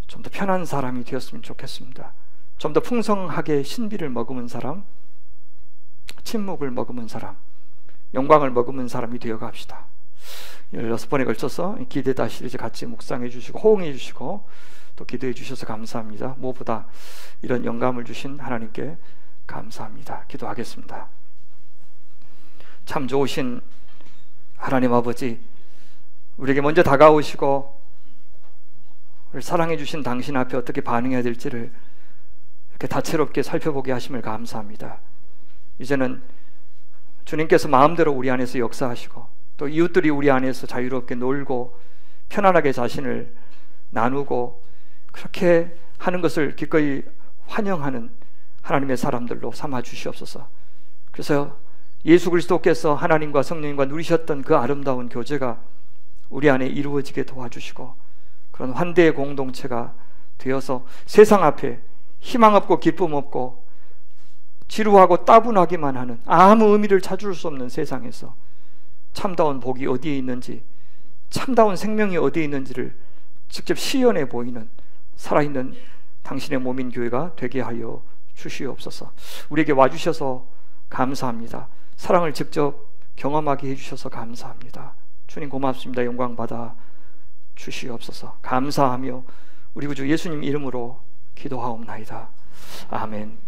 좀 더 편한 사람이 되었으면 좋겠습니다. 좀 더 풍성하게 신비를 머금은 사람, 침묵을 머금은 사람, 영광을 머금은 사람이 되어 갑시다. 16번에 걸쳐서 기대다 시리즈 같이 묵상해 주시고 호응해 주시고 또 기도해 주셔서 감사합니다. 무엇보다 이런 영감을 주신 하나님께 감사합니다. 기도하겠습니다. 참 좋으신 하나님 아버지, 우리에게 먼저 다가오시고 우리를 사랑해 주신 당신 앞에 어떻게 반응해야 될지를 이렇게 다채롭게 살펴보게 하심을 감사합니다. 이제는 주님께서 마음대로 우리 안에서 역사하시고 또 이웃들이 우리 안에서 자유롭게 놀고 편안하게 자신을 나누고 그렇게 하는 것을 기꺼이 환영하는 하나님의 사람들로 삼아 주시옵소서. 그래서 예수 그리스도께서 하나님과 성령님과 누리셨던 그 아름다운 교제가 우리 안에 이루어지게 도와주시고 그런 환대의 공동체가 되어서 세상 앞에 희망 없고 기쁨 없고 지루하고 따분하기만 하는 아무 의미를 찾을 수 없는 세상에서 참다운 복이 어디에 있는지, 참다운 생명이 어디에 있는지를 직접 시연해 보이는 살아있는 당신의 몸인 교회가 되게 하여 주시옵소서. 우리에게 와주셔서 감사합니다. 사랑을 직접 경험하게 해주셔서 감사합니다. 주님 고맙습니다. 영광 받아 주시옵소서. 감사하며 우리 구주 예수님 이름으로 기도하옵나이다. 아멘.